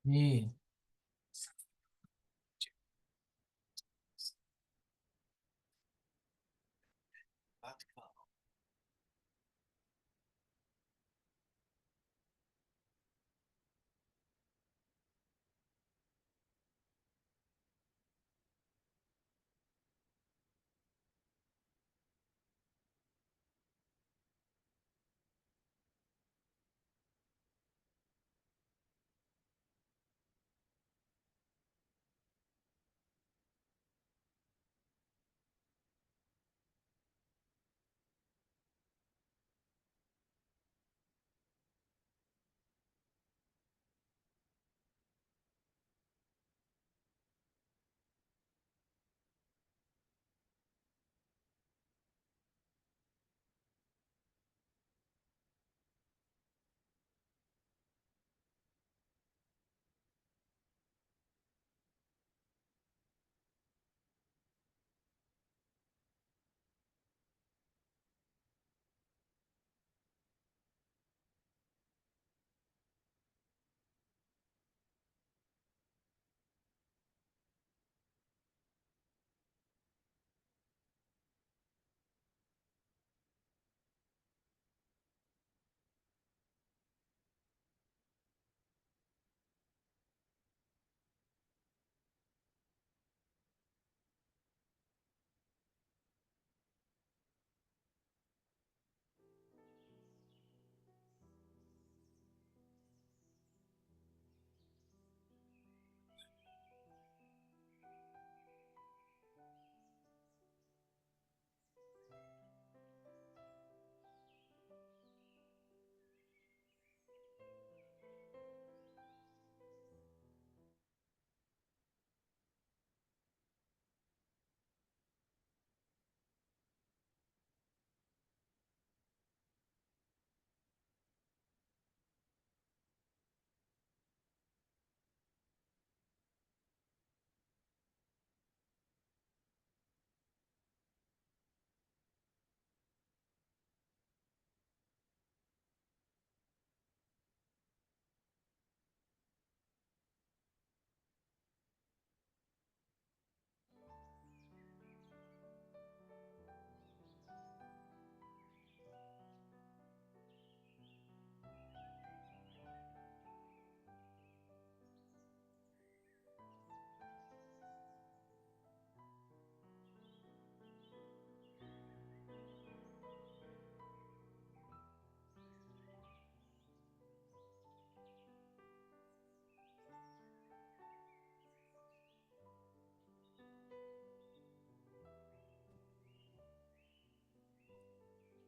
Yeah.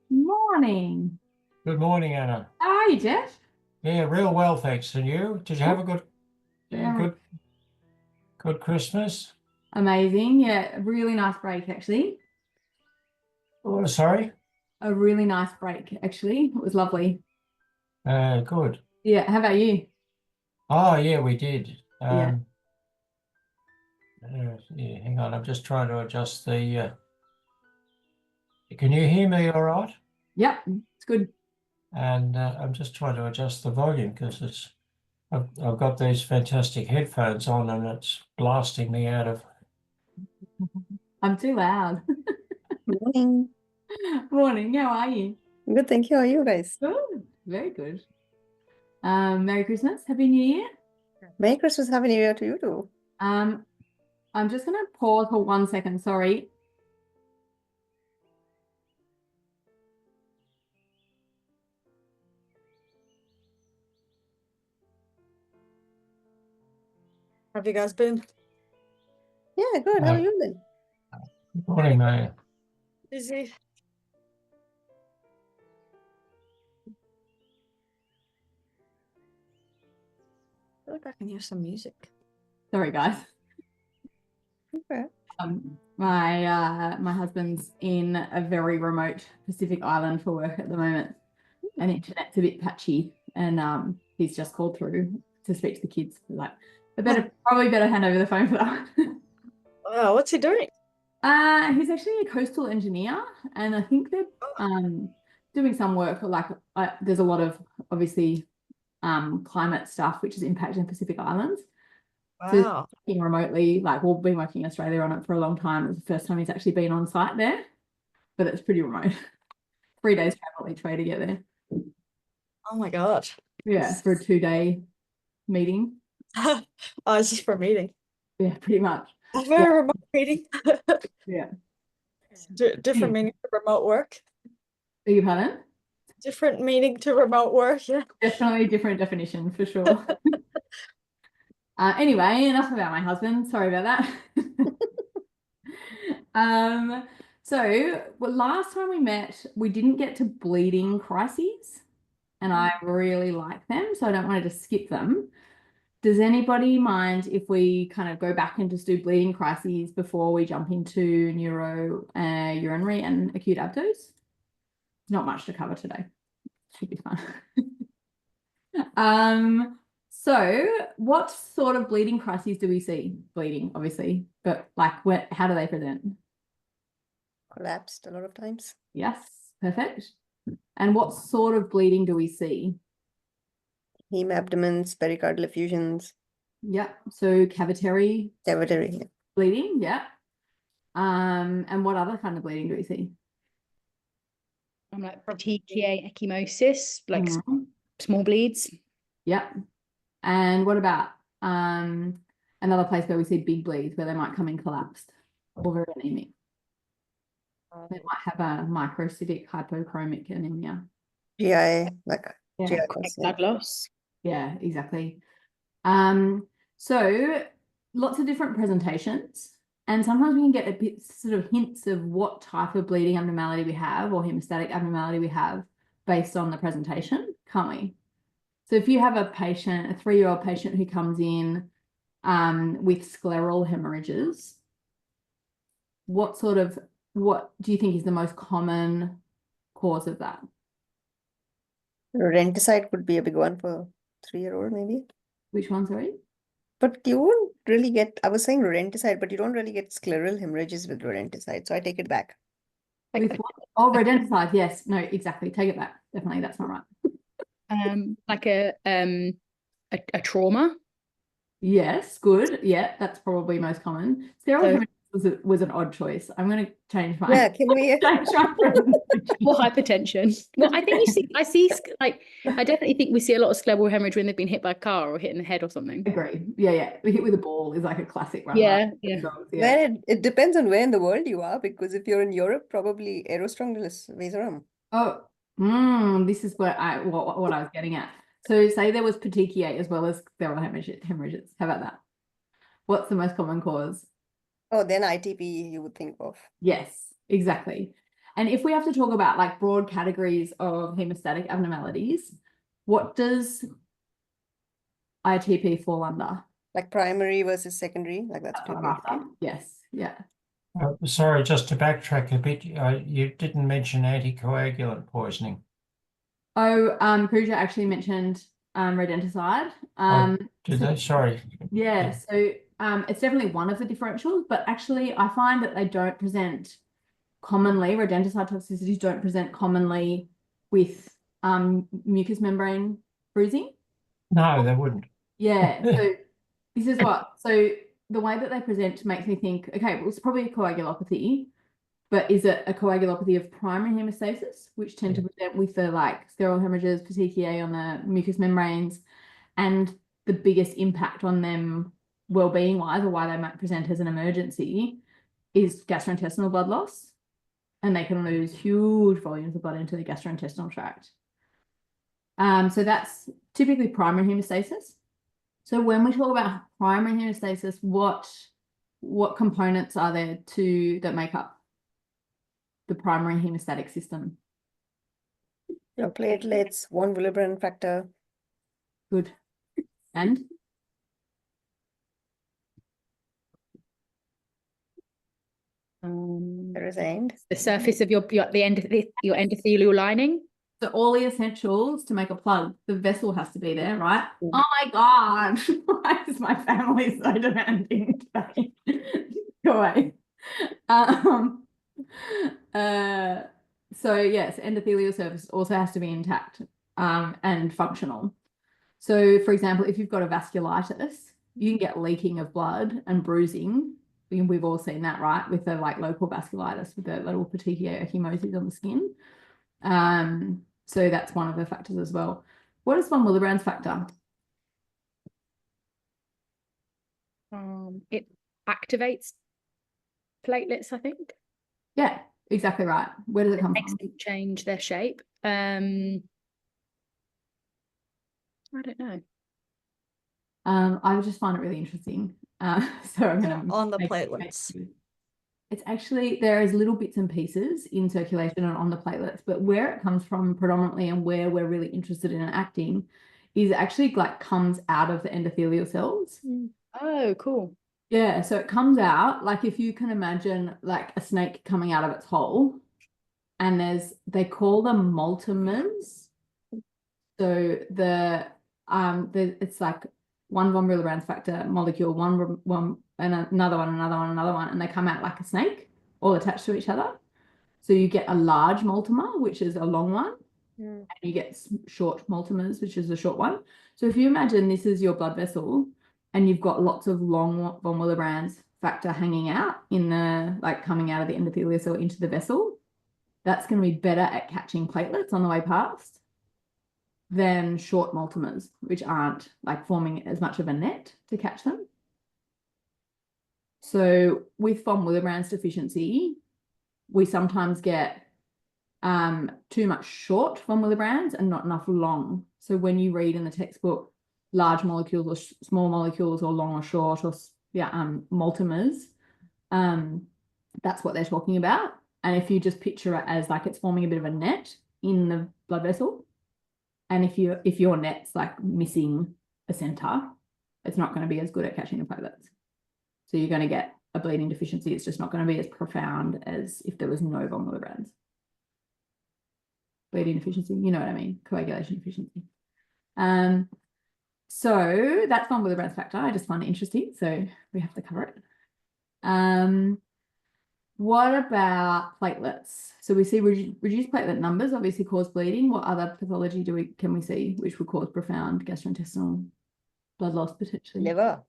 Morning. Good morning, Anna. How are you, Jeff? Yeah, real well, thanks. And you? Did you have a Very good Christmas? amazing. Yeah, a really nice break, actually. Oh, sorry. A really nice break, actually. It was lovely. Good. Yeah, how about you? Oh, yeah, we did. Yeah. Yeah, hang on. I'm just trying to adjust the. Can you hear me all right? Yep, it's good. And I'm just trying to adjust the volume because I've got these fantastic headphones on and it's blasting me out of. I'm too loud. Morning. Morning, how are you? Good, thank you. How are you guys? Good, very good. Merry Christmas, Happy New Year. Merry Christmas, Happy New Year to you too. I'm just gonna pause for 1 second, sorry. Have you guys been Yeah, good. How are you then? Good morning, mate. busy? I feel like I can hear some music. Sorry, guys. Okay. My husband's in a very remote Pacific island for work at the moment, and internet's a bit patchy, and he's just called through to speak to the kids. Like, probably better hand over the phone for that. Oh, what's he doing? He's actually a coastal engineer, and I think they're doing some work. Like, there's a lot of obviously climate stuff, which is impacting the Pacific Islands. So Wow. working remotely, like we've been working in Australia on it for a long time. It's the first time he's actually been on site there, but it's pretty remote. 3 days travel each way to get there. Oh my God. Yeah, for a 2-day meeting. Oh, it's just for a meeting. Yeah, pretty much. A very remote meeting. Yeah. Different meaning to remote work. Beg your pardon? Different meaning to remote work. Yeah. Definitely a different definition for sure. Anyway, enough about my husband. Sorry about that. So last time we met, we didn't get to bleeding crises, and I really like them, so I don't want to just skip them. Does anybody mind if we kind of go back and just do bleeding crises before we jump into urinary and acute abdos? Not much to cover today. Should be fun. So what sort of bleeding crises do we see? Bleeding, obviously, but like how do they present? Collapsed a lot of times. Yes, perfect. And what sort of bleeding do we see? Heme abdomens, pericardial effusions, Yeah, so cavitary cavitary. bleeding, yeah. And what other kind of bleeding do we see? I'm like petechiae ecchymosis, like Mhm. small bleeds. Yeah. And what about another place where we see big bleeds where they might come in collapsed or very anemic? They might have a microcytic hypochromic anemia. GI, like Yeah. GI Chronic loss, yeah. blood loss. Yeah, exactly. So lots of different presentations, and sometimes we can get a bit sort of hints of what type of bleeding abnormality we have or hemostatic abnormality we have based on the presentation, can't we? So if you have a patient, a 3-year-old patient who comes in with scleral hemorrhages, what do you think is the most common cause of that? Rodenticide could be a big one for 3-year-old maybe. Which one, sorry? But you won't really get, I was saying rodenticide, but you don't really get scleral hemorrhages with rodenticide. So I take it back. With what? Oh, rodenticide, yes. No, exactly. Take it back. Definitely, that's not right. Like a trauma. Yes, good. Yeah, that's probably most common. Sterile So- hemorrhage was an odd choice. I'm going to change my Yeah, can we? change my presentation. Or hypertension. Well, I think I definitely think we see a lot of scleral hemorrhage when they've been hit by a car or hit in the head or something. Agree. Yeah. The hit with a ball is like a classic one. Yeah, right? yeah. Dogs, yeah. Well, it depends on where in the world you are, because if you're in Europe, probably aerostrongylus vasorum. Oh, this is what I was getting at. So say there was petechiae as well as sterile hemorrhages. How about that? What's the most common cause? Oh, then ITP you would think of. Yes, exactly. And if we have to talk about like broad categories of hemostatic abnormalities, what does ITP fall under? Like primary versus secondary, like that's That's what I'm pretty after. Yes, yeah. Sorry, just to backtrack a bit, you didn't mention anticoagulant poisoning. Oh, Pooja actually mentioned rodenticide. Did they? Sorry. Yeah, so it's definitely one of the differentials, but actually I find that they don't present commonly, rodenticide toxicities don't present commonly with mucous membrane bruising. No, they wouldn't. Yeah, so this is so the way that they present makes me think, okay, well, it's probably a coagulopathy, but is it a coagulopathy of primary hemostasis, which tend to present with the like sterile hemorrhages, petechiae on the mucous membranes, and the biggest impact on them well-being wise, or why they might present as an emergency, is gastrointestinal blood loss, and they can lose huge volumes of blood into the gastrointestinal tract. So that's typically primary hemostasis. So when we talk about primary hemostasis, what components are there that make up the primary hemostatic system? Your platelets, von Willebrand factor. Good. And There is end. The surface of your endothelial lining. so all the essentials to make a plug, the vessel has to be there, right? Mm. Oh my God, why is my family so demanding today? Go away. So yes, endothelial surface also has to be intact and functional. So, for example, if you've got a vasculitis, you can get leaking of blood and bruising. We've all seen that, right? With the like local vasculitis, with the little petechiae ecchymosis on the skin. So that's one of the factors as well. What is von Willebrand's factor? It activates platelets, I think. Yeah, exactly right. Where does it come Makes from? them change their shape. I don't know. I just find it really interesting. So I'm going to On the platelets. It's actually, there is little bits and pieces in circulation and on the platelets, but where it comes from predominantly and where we're really interested in acting is actually like comes out of the endothelial cells. Oh, cool. Yeah, so it comes out like if you can imagine like a snake coming out of its hole, and they call them multimers. So it's like one von Willebrand's factor molecule, one and another one, and they come out like a snake, all attached to each other. So you get a large multimer, which is a long one, and you get short multimers, which is a short one. So if you imagine this is your blood vessel, and you've got lots of long von Willebrand's factor hanging out in the like coming out of the endothelial cell into the vessel, that's going to be better at catching platelets on the way past than short multimers, which aren't like forming as much of a net to catch them. So with von Willebrand's deficiency, we sometimes get too much short von Willebrand's and not enough long. So when you read in the textbook large molecules or small molecules or long or short or multimers, that's what they're talking about. And if you just picture it as like it's forming a bit of a net in the blood vessel, and if your net's like missing a center, it's not going to be as good at catching the platelets. So you're going to get a bleeding deficiency. It's just not going to be as profound as if there was no von Willebrand's. Bleeding deficiency, you know what I mean? Coagulation deficiency. So that's von Willebrand's factor. I just find it interesting, so we have to cover it. What about platelets? So we see reduced platelet numbers obviously cause bleeding. What other pathology can we see which would cause profound gastrointestinal blood loss potentially? Liver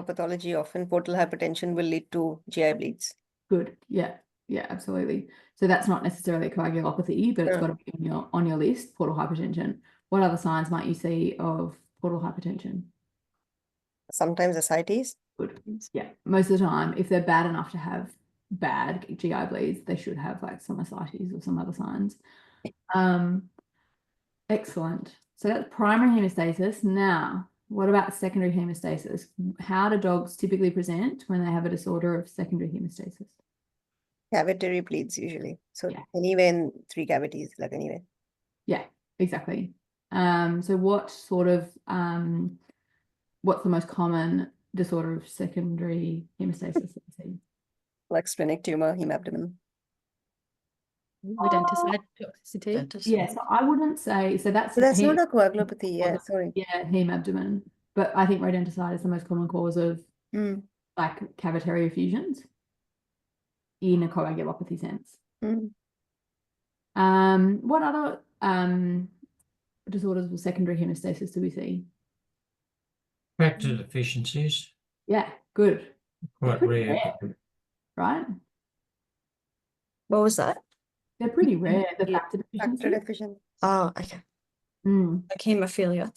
pathology, often portal hypertension will lead to GI bleeds. Good. Yeah, absolutely. So that's not necessarily coagulopathy, but it's got to be on your list, portal hypertension. What other signs might you see of portal hypertension? Sometimes ascites. Good. Yeah, most of the time, if they're bad enough to have bad GI bleeds, they should have like some ascites or some other signs. Excellent. So that's primary hemostasis. Now, what about secondary hemostasis? How do dogs typically present when they have a disorder of secondary hemostasis? Cavitary bleeds usually. So Yeah. anywhere in 3 cavities, like anywhere. Yeah, exactly. So what sort of what's the most common disorder of secondary hemostasis that we see? Like splenic tumor, hemabdomen. Rodenticide toxicity. Yeah, so I wouldn't say so. That's But that's not a coagulopathy. Yeah, sorry. Yeah, heme abdomen. But I think rodenticide is the most common cause of like cavitary effusions in a coagulopathy sense. What other disorders of secondary hemostasis do we see? Factor deficiencies, Yeah, good. quite Pretty rare. Right? What was that? They're pretty rare, the Yeah. factor Factor deficiency. deficient. Oh, okay. Like hemophilia.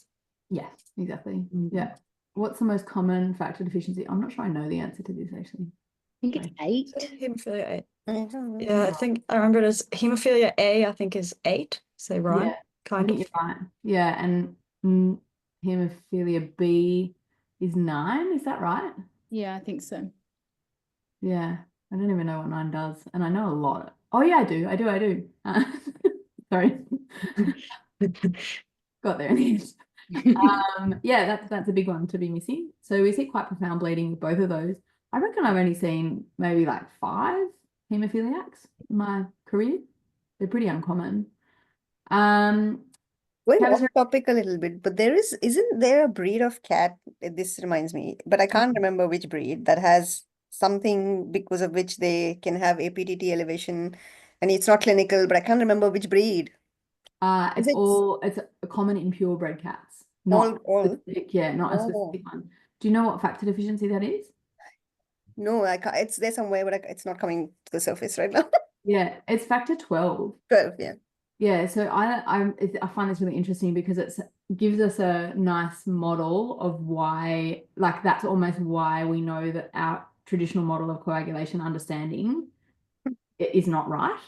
Yeah, exactly. Yeah. What's the most common factor deficiency? I'm not sure I know the answer to this actually. I think it's 8. Hemophilia A. I don't know. Yeah, I think I remember it as hemophilia A, I think is 8. So right, Yeah, I kind think of. you're right. Yeah, and hemophilia B is 9. Is that right? Yeah, I think so. Yeah, I don't even know what 9 does, and I know a lot. Oh yeah, I do. Sorry, got there in the end. Yeah, that's a big one to be missing. So we see quite profound bleeding with both of those. I reckon I've only seen maybe like 5 hemophiliacs in my career. They're pretty uncommon. Going Cavitary- off topic a little bit, but isn't there a breed of cat? This reminds me, but I can't remember which breed that has something because of which they can have APTT elevation, and it's not clinical, but I can't remember which breed. It's it- a common in purebred cats. not all. specific, yeah, not a Oh. specific one. Do you know what factor deficiency that is? No, I can't. It's there somewhere, but it's not coming to the surface right now. Yeah, it's factor 12. 12, yeah. Yeah, so I find this really interesting because it gives us a nice model of why, like that's almost why we know that our traditional model of coagulation understanding is not right,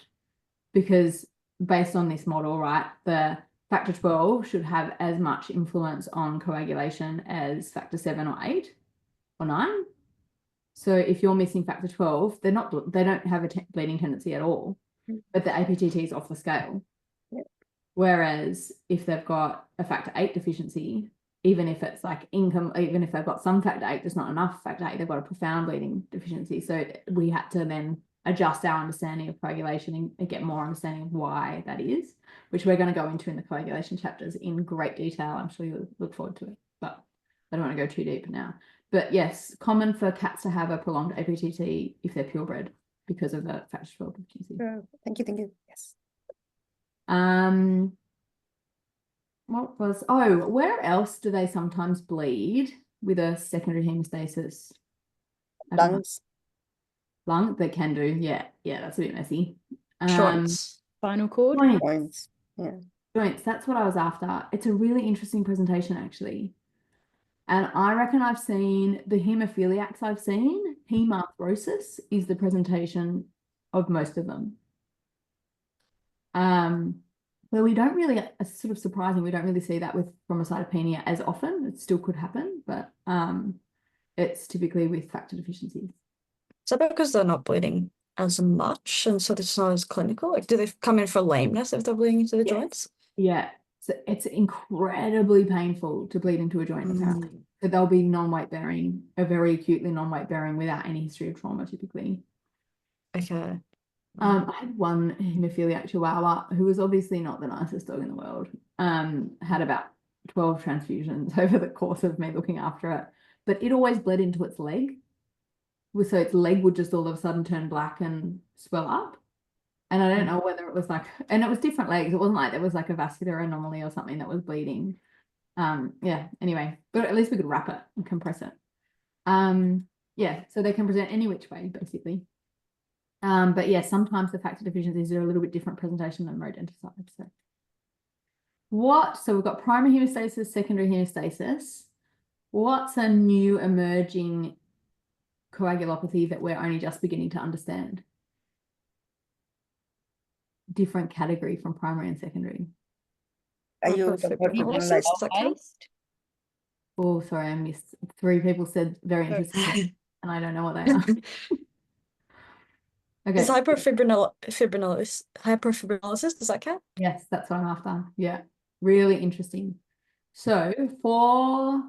because based on this model, right, the factor 12 should have as much influence on coagulation as factor 7 or 8 or 9. So if you're missing factor 12, they don't have a bleeding tendency at all, but the APTT is off the scale. Yeah. Whereas if they've got a factor 8 deficiency, even if it's like even if they've got some factor 8, there's not enough factor 8, they've got a profound bleeding deficiency. So we had to then adjust our understanding of coagulation and get more understanding of why that is, which we're going to go into in the coagulation chapters in great detail. I'm sure you'll look forward to it, but I don't want to go too deep now. But yes, common for cats to have a prolonged APTT if they're purebred because of a factor 12 deficiency. Thank you. Yes. Where else do they sometimes bleed with a secondary hemostasis? Lungs. Lung, they can do, yeah, that's a bit messy. Joints. Spinal cord. Points. Yeah. Joints, that's what I was after. It's a really interesting presentation, actually. And I reckon I've seen the hemophiliacs I've seen, hemarthrosis is the presentation of most of them. Well, we don't really, it's sort of surprising, we don't really see that with thrombocytopenia as often. It still could happen, but it's typically with factor deficiencies. Is that because they're not bleeding as much and so it's not as clinical? Like, do they come in for lameness if they're bleeding into the Yes. joints? Yeah, so it's incredibly painful to bleed into a joint, apparently. So they'll be non-weight bearing, a very acutely non-weight bearing without any history of trauma, typically. Okay. I had one hemophiliac chihuahua who was obviously not the nicest dog in the world. Had about 12 transfusions over the course of me looking after it, but it always bled into its leg. So its leg would just all of a sudden turn black and swell up. And I don't know whether it was like, and it was different legs. It wasn't like there was like a vascular anomaly or something that was bleeding. Yeah, anyway, but at least we could wrap it and compress it. Yeah, so they can present any which way, basically. But yeah, sometimes the factor deficiencies are a little bit different presentation than rodenticide. So we've got primary hemostasis, secondary hemostasis. What's a new emerging coagulopathy that we're only just beginning to understand? Different category from primary and secondary. Are you Hyperfibrinolysis, does that count? Oh, sorry, I missed. 3 people said very interesting, and I don't know what they are. Okay. Is hyperfibrinolysis, does that count? Yes, that's what I'm after. Yeah, really interesting. So for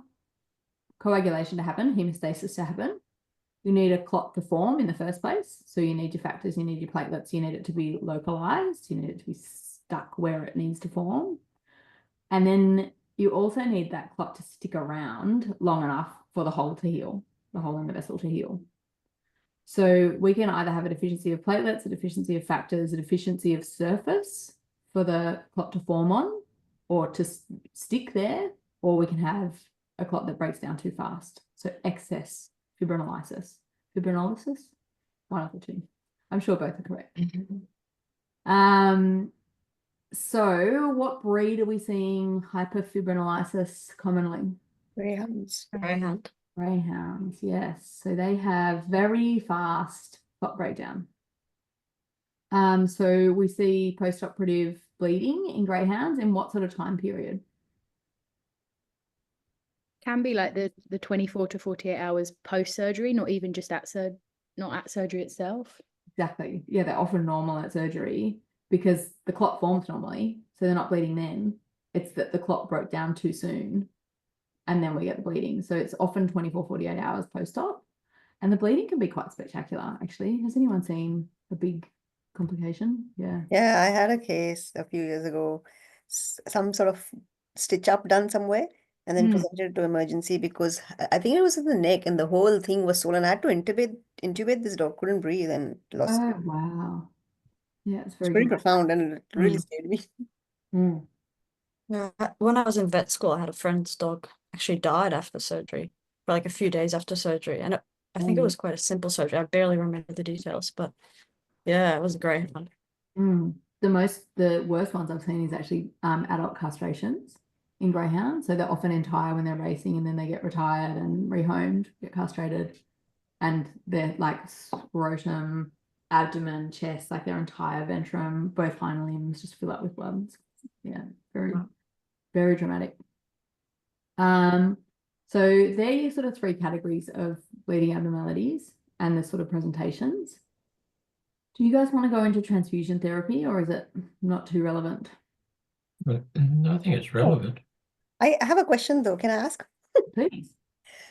coagulation to happen, hemostasis to happen, you need a clot to form in the first place. So you need your factors, you need your platelets, you need it to be localized, you need it to be stuck where it needs to form. And then you also need that clot to stick around long enough for the hole to heal, the hole in the vessel to heal. So we can either have a deficiency of platelets, a deficiency of factors, a deficiency of surface for the clot to form on or to stick there, or we can have a clot that breaks down too fast. So excess fibrinolysis, one of the two. I'm sure both are correct. So what breed are we seeing hyperfibrinolysis commonly? Greyhounds. Greyhounds, yes. So they have very fast clot breakdown. So we see post-operative bleeding in greyhounds in what sort of time period? Can be like the 24 to 48 hours post-surgery, not even just not at surgery itself. Exactly. Yeah, they're often normal at surgery because the clot forms normally, so they're not bleeding then. It's that the clot broke down too soon and then we get the bleeding. So it's often 24, 48 hours post-op. And the bleeding can be quite spectacular, actually. Has anyone seen a big complication? Yeah. Yeah, I had a case a few years ago, some sort of stitch up done somewhere, and then presented to emergency because I think it was in the neck and the whole thing was swollen. I had to intubate this dog, couldn't breathe and lost. Oh, wow. Yeah, it's It's very pretty dramatic. profound and it really scared me. Yeah, when I was in vet school, I had a friend's dog actually died after surgery, for like a few days after surgery, and I think it was quite a simple surgery. I barely remember the details, but yeah, it was a great one. The worst ones I've seen is actually adult castrations in greyhounds. So they're often entire when they're racing, and then they get retired and rehomed, get castrated, and they're like scrotum, abdomen, chest, like their entire ventrum, both hind limbs just fill up with blood. Yeah, very, Wow. very dramatic. So they're your sort of three categories of bleeding abnormalities and the sort of presentations. Do you guys want to go into transfusion therapy, or is it not too relevant? But I think it's relevant. I have a question though. Can I ask? Please.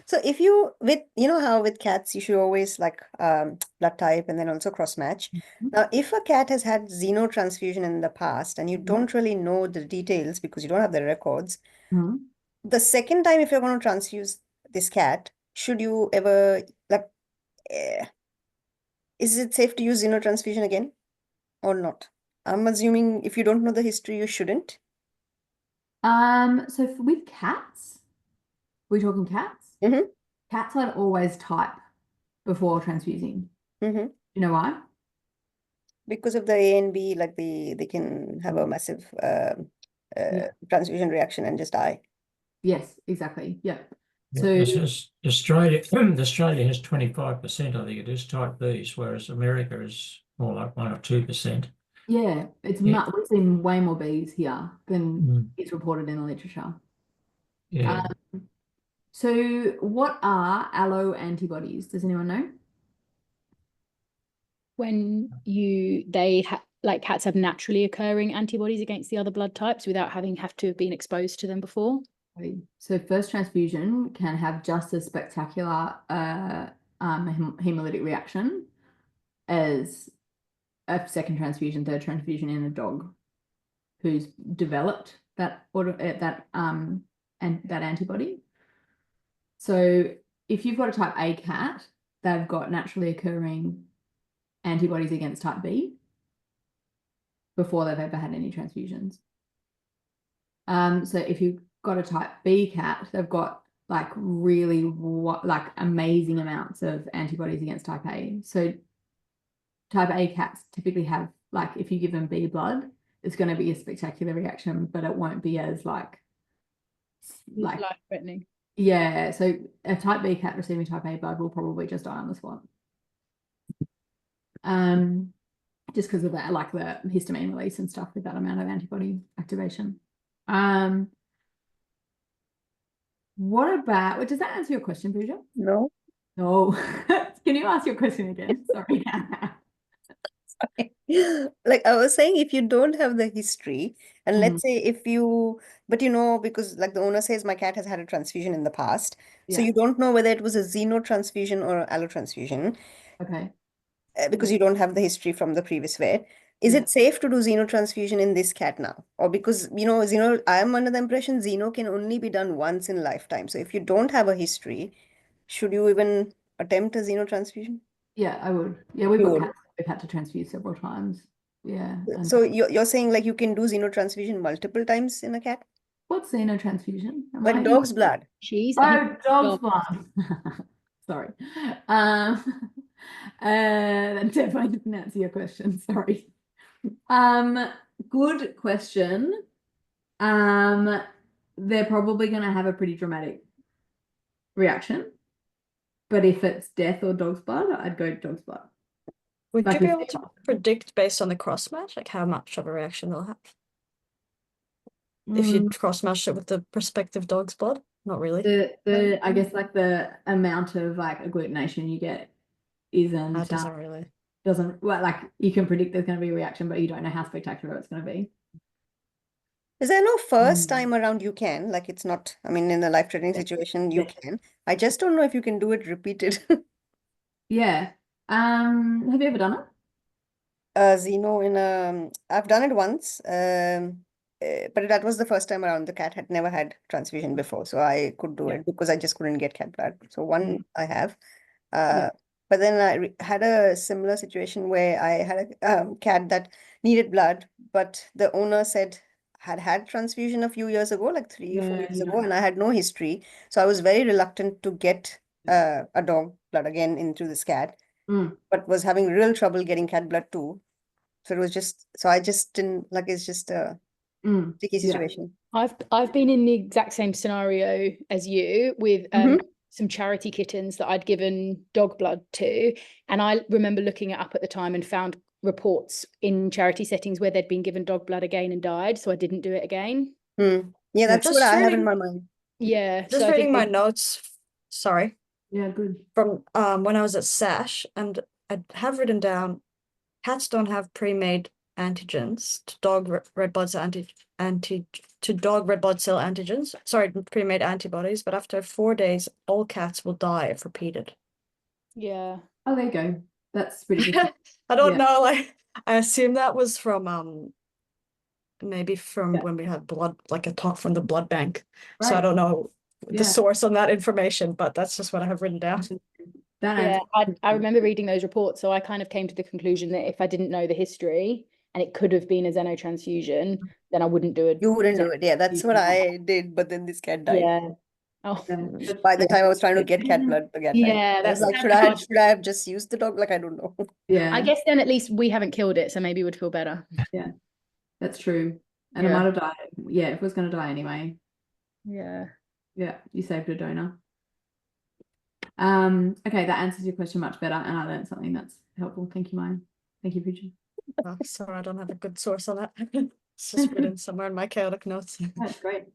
So if you you know how with cats you should always like blood type and then also cross match. Now, if a cat has had xenotransfusion in the past and you don't really know the details because you don't have the records, the second time if you're going to transfuse this cat, should you ever like is it safe to use xenotransfusion again or not? I'm assuming if you don't know the history, you shouldn't. So with cats, we're talking cats. Cats I'd always type before transfusing. You know why? Because of the A and B, like they can have a massive transfusion reaction and just die. Yes, exactly. Yeah. Yeah, So this is Australia. Australia has 25%, I think it is, type Bs, whereas America is more like 1 or 2%. yeah, it's Yeah. we've seen way more bees here than is reported in the literature. Yeah. So what are allo antibodies? Does anyone know? When like cats have naturally occurring antibodies against the other blood types without have to have been exposed to them before. So first transfusion can have just as spectacular hemolytic reaction as a second transfusion, third transfusion in a dog who's developed that antibody. So if you've got a type A cat, they've got naturally occurring antibodies against type B before they've ever had any transfusions. So if you've got a type B cat, they've got like really like amazing amounts of antibodies against type A. So type A cats typically have, like, if you give them B blood, it's going to be a spectacular reaction, but it won't be as like life-threatening. Yeah, so a type B cat receiving type A blood will probably just die on the spot. Just because of that, like the histamine release and stuff with that amount of antibody activation. What about, does that answer your question, Pooja? No. No. Can you ask your question again? Sorry. Like I was saying, if you don't have the history, and let's say if you, but you know, because like the owner says, my cat has had a transfusion in the past, so you don't know whether it was a xenotransfusion or allotransfusion. Okay. Because you don't have the history from the previous vet. Is it safe to do xenotransfusion in this cat now? Or because, you know, I am under the impression xeno can only be done once in lifetime. So if you don't have a history, should you even attempt a xenotransfusion? Yeah, I would. Yeah, we've You got would. cats we've had to transfuse several times. Yeah. So you're saying like you can do xenotransfusion multiple times in a cat? What's xenotransfusion? Like dog's blood. Oh, dog's blood. Sorry. That definitely didn't answer your question. Sorry. Good question. They're probably going to have a pretty dramatic reaction. But if it's death or dog's blood, I'd go dog's blood. Would Like you be if able to predict based on the cross match, like how much of a reaction they'll have? If you cross match it with the prospective dog's blood? Not really. I guess like the amount of like agglutination you get isn't doesn't well, like you can predict there's going to be a reaction, but you don't know how spectacular it's going to be. Is there no first time around you can? Like it's not, I mean, in a life-threatening situation, you can. I just don't know if you can do it repeated. Yeah. Have you ever done it? Xeno in I've done it once, but that was the first time around. The cat had never had transfusion before, so I could do it because I just couldn't get cat blood. So one I have. But then I had a similar situation where I had a cat that needed blood, but the owner said, had transfusion a few years ago, like 3 or 4 Yeah, years you ago, don't and I had no history. So I was very reluctant to get a dog blood again into this cat, Mm. but was having real trouble getting cat blood too. So it was just, so I just didn't, like, it's just a tricky Yeah. situation. I've been in the exact same scenario as you with some charity kittens that I'd given dog blood to, and I remember looking it up at the time and found reports in charity settings where they'd been given dog blood again and died, so I didn't do it again. Yeah, that's Just what I have in reading- my mind. Yeah, Just so I reading think my they- notes, sorry, Yeah, good. from when I was at SASH, and I have written down cats don't have pre-made antigens to red blood cell antigens. Sorry, pre-made antibodies, but after 4 days, all cats will die if repeated. yeah. Oh, there you go. That's pretty good. I don't Yeah. know, like I assume that was from maybe from Yeah. when we had blood, like a talk from the blood bank. So I Right. don't know the Yeah. source on that information, but that's just what I have written down. That Yeah, answers- I remember reading those reports, so I kind of came to the conclusion that if I didn't know the history and it could have been a xenotransfusion, then I wouldn't do it. You wouldn't do it. Yeah, that's what I did, but then this cat died. Yeah. Oh, Yeah. By the time I was trying to get cat blood, the cat died. yeah, I was that's like, hard. should I have just used the dog? Like, I don't know. Yeah. I guess then at least we haven't killed it, so maybe it would feel better. That's true. And it Yeah. might have died. Yeah, if it was going to die anyway. Yeah. Yeah, you saved a donor. Okay, that answers your question much better, and I learned something that's helpful. Thank you, Maya. Thank you, Bridget. Oh, sorry, I don't have a good source on that. It's just written somewhere in my chaotic notes. That's great.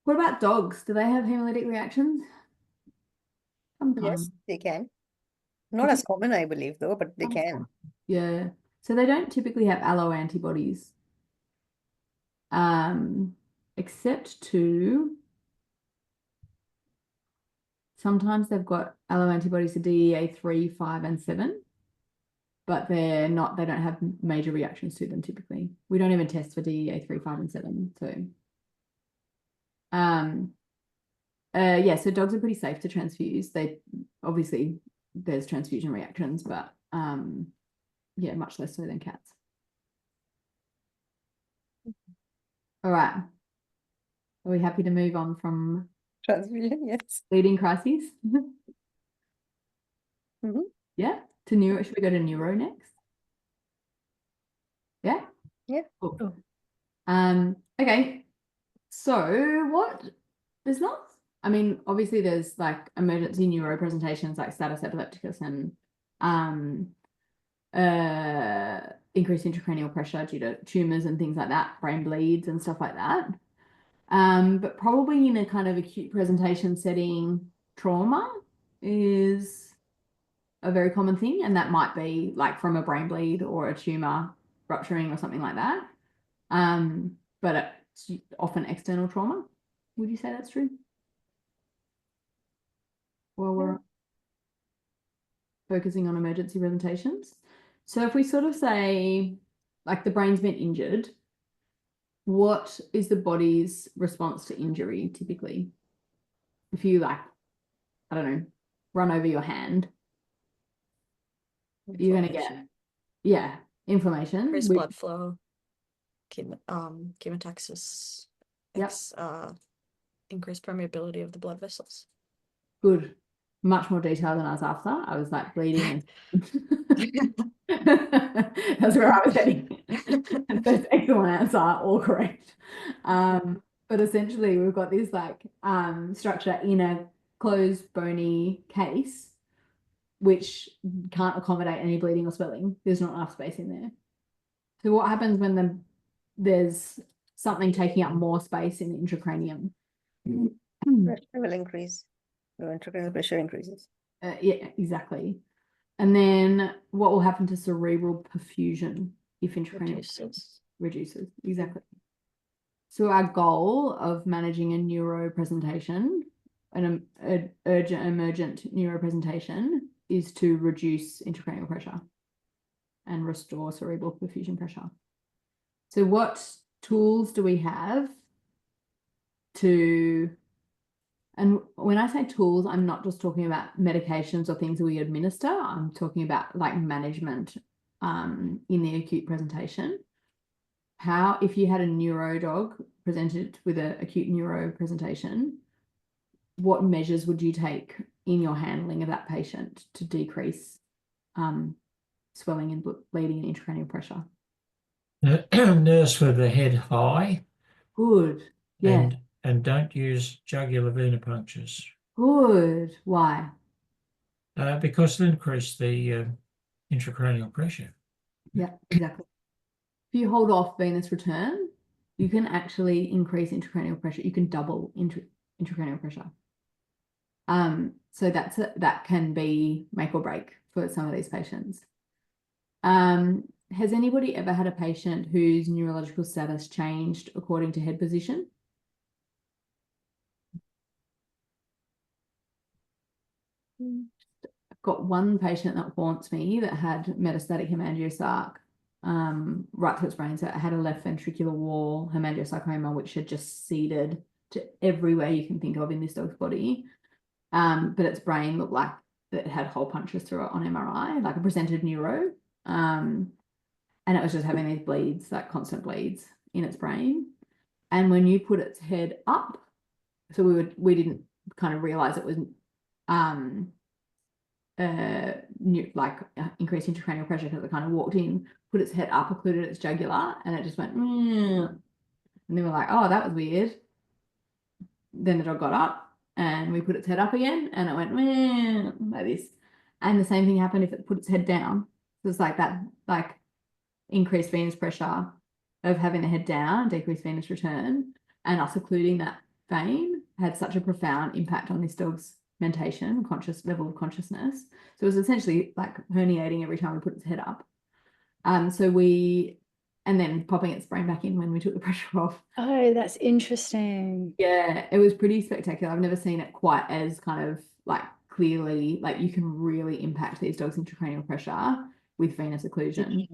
What about dogs? Do they have hemolytic reactions? Sometimes. Yes, they can. Not as common, I believe, though, but they can. Yeah. So they don't typically have alloantibodies. Except to sometimes they've got alloantibodies to DEA3, 5, and 7, but they don't have major reactions to them typically. We don't even test for DEA3, 5, and 7. So yeah, so dogs are pretty safe to transfuse. They obviously there's transfusion reactions, but yeah, much less so than cats. All right. Are we happy to move on from Transfusion, yes. bleeding crises? Mhm. Yeah, to neuro. Should we go to neuro next? Yeah. Yeah. Cool. Okay. So there's not, I mean, obviously there's like emergency neuro presentations like status epilepticus and increased intracranial pressure due to tumors and things like that, brain bleeds and stuff like that. But probably in a kind of acute presentation setting, trauma is a very common thing, and that might be like from a brain bleed or a tumor rupturing or something like that. But it's often external trauma. Would you say that's true? Well, we're focusing on emergency presentations. So if we sort of say, like, the brain's been injured, what is the body's response to injury typically? If you, like, I don't know, run over your hand, you're going to get, yeah, inflammation. Increased which- blood flow, chemotaxis, Yep. increased permeability of the blood vessels. Good. Much more detail than I was after. I was like bleeding and that's where I was heading. That's excellent answer, all correct. But essentially we've got this like structure in a closed bony case which can't accommodate any bleeding or swelling. There's not enough space in there. So what happens when there's something taking up more space in the intracranium? Pressure will increase. The intracranial pressure increases. Yeah, exactly. And then what will happen to cerebral perfusion if intracranial reduces? Exactly. So our goal of managing a neuro presentation, an urgent emergent neuro presentation, is to reduce intracranial pressure and restore cerebral perfusion pressure. So what tools do we have to, and when I say tools, I'm not just talking about medications or things that we administer. I'm talking about like management in the acute presentation. if you had a neuro dog presented with an acute neuro presentation, what measures would you take in your handling of that patient to decrease swelling and bleeding and intracranial pressure? Nurse with the head high. Good. Yeah. And don't use jugular venipunctures. Good. Why? Because it'll increase the intracranial pressure. Yeah, exactly. If you hold off venous return, you can actually increase intracranial pressure. You can double intracranial pressure. So that can be make or break for some of these patients. Has anybody ever had a patient whose neurological status changed according to head position? I've got one patient that haunts me that had metastatic hemangiosarc right through its brain. So it had a left ventricular wall hemangiosarcoma, which had just seeded to everywhere you can think of in this dog's body. But its brain looked like it had hole punches through it on MRI, like a presented neuro. And it was just having these bleeds, like constant bleeds in its brain. And when you put its head up, so we didn't kind of realize it was increased intracranial pressure because it kind of walked in, put its head up, occluded its jugular, and it just went, and then we're like, oh, that was weird. Then the dog got up and we put its head up again and it went like this. And the same thing happened if it put its head down. So it's like that, like increased venous pressure of having the head down, decreased venous return, and us occluding that vein had such a profound impact on this dog's mentation, level of consciousness. So it was essentially like herniating every time we put its head up. And then popping its brain back in when we took the pressure off. Oh, that's interesting. Yeah, it was pretty spectacular. I've never seen it quite as kind of like clearly, like you can really impact these dogs' intracranial pressure with venous occlusion.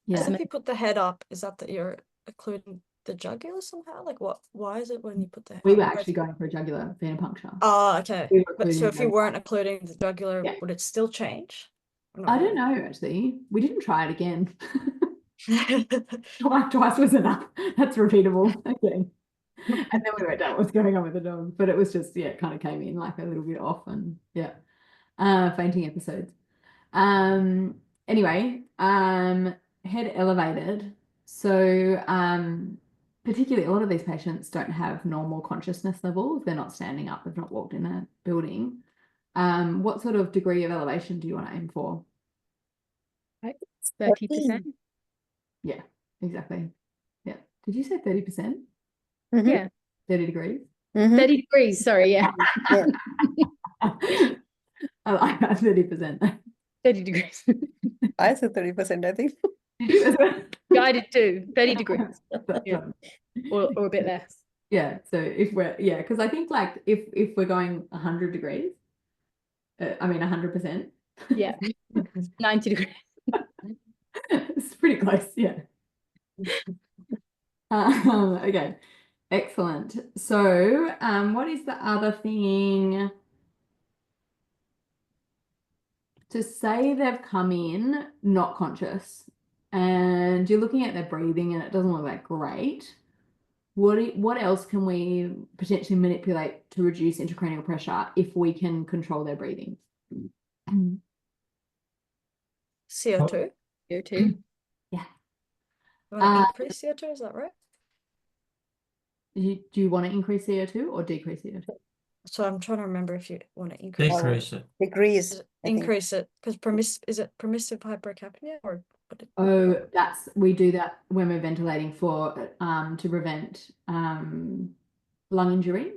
Yeah. So if you put the head up, is that you're occluding the jugular somehow? Like what? Why is it when you put the head We up? were actually going for a jugular venipuncture. Oh, okay. We were But so occluding if you weren't occluding the jugular, Yeah. would it still change? Or not I don't really? know, actually. We didn't try it again. Twice was enough. That's repeatable. Okay. And then we went down what's going on with the dog. But it was just, yeah, it kind of came in like a little bit off and yeah. Fainting episodes. Anyway, head elevated. So particularly a lot of these patients don't have normal consciousness levels. They're not standing up, they've not walked in a building. What sort of degree of elevation do you want to aim for? 30%. Yeah, exactly. Yeah. Did you say 30%? Yeah. 30 degrees? 30 degrees, sorry, yeah. Yeah. I like that 30%. 30 degrees. I said 30%, I think. Yeah, I did too. 30 degrees. That's Yeah. right. Or a bit less. Yeah, so if we're, yeah, because I think like if we're going 100 degrees, 100%. Yeah. 90 degrees. It's pretty close, yeah. Okay, excellent. So what is the other thing? To say they've come in not conscious and you're looking at their breathing and it doesn't look that great, what else can we potentially manipulate to reduce intracranial pressure if we can control their breathing? CO2? CO2. Yeah. You want to increase CO2, is that right? Do you want to increase CO2 or decrease CO2? So I'm trying to remember if you want to increase Decrease it. Degrees. I think. increase it because is it permissive hypercapnia or what Oh, we do that when we're ventilating for to prevent lung injury.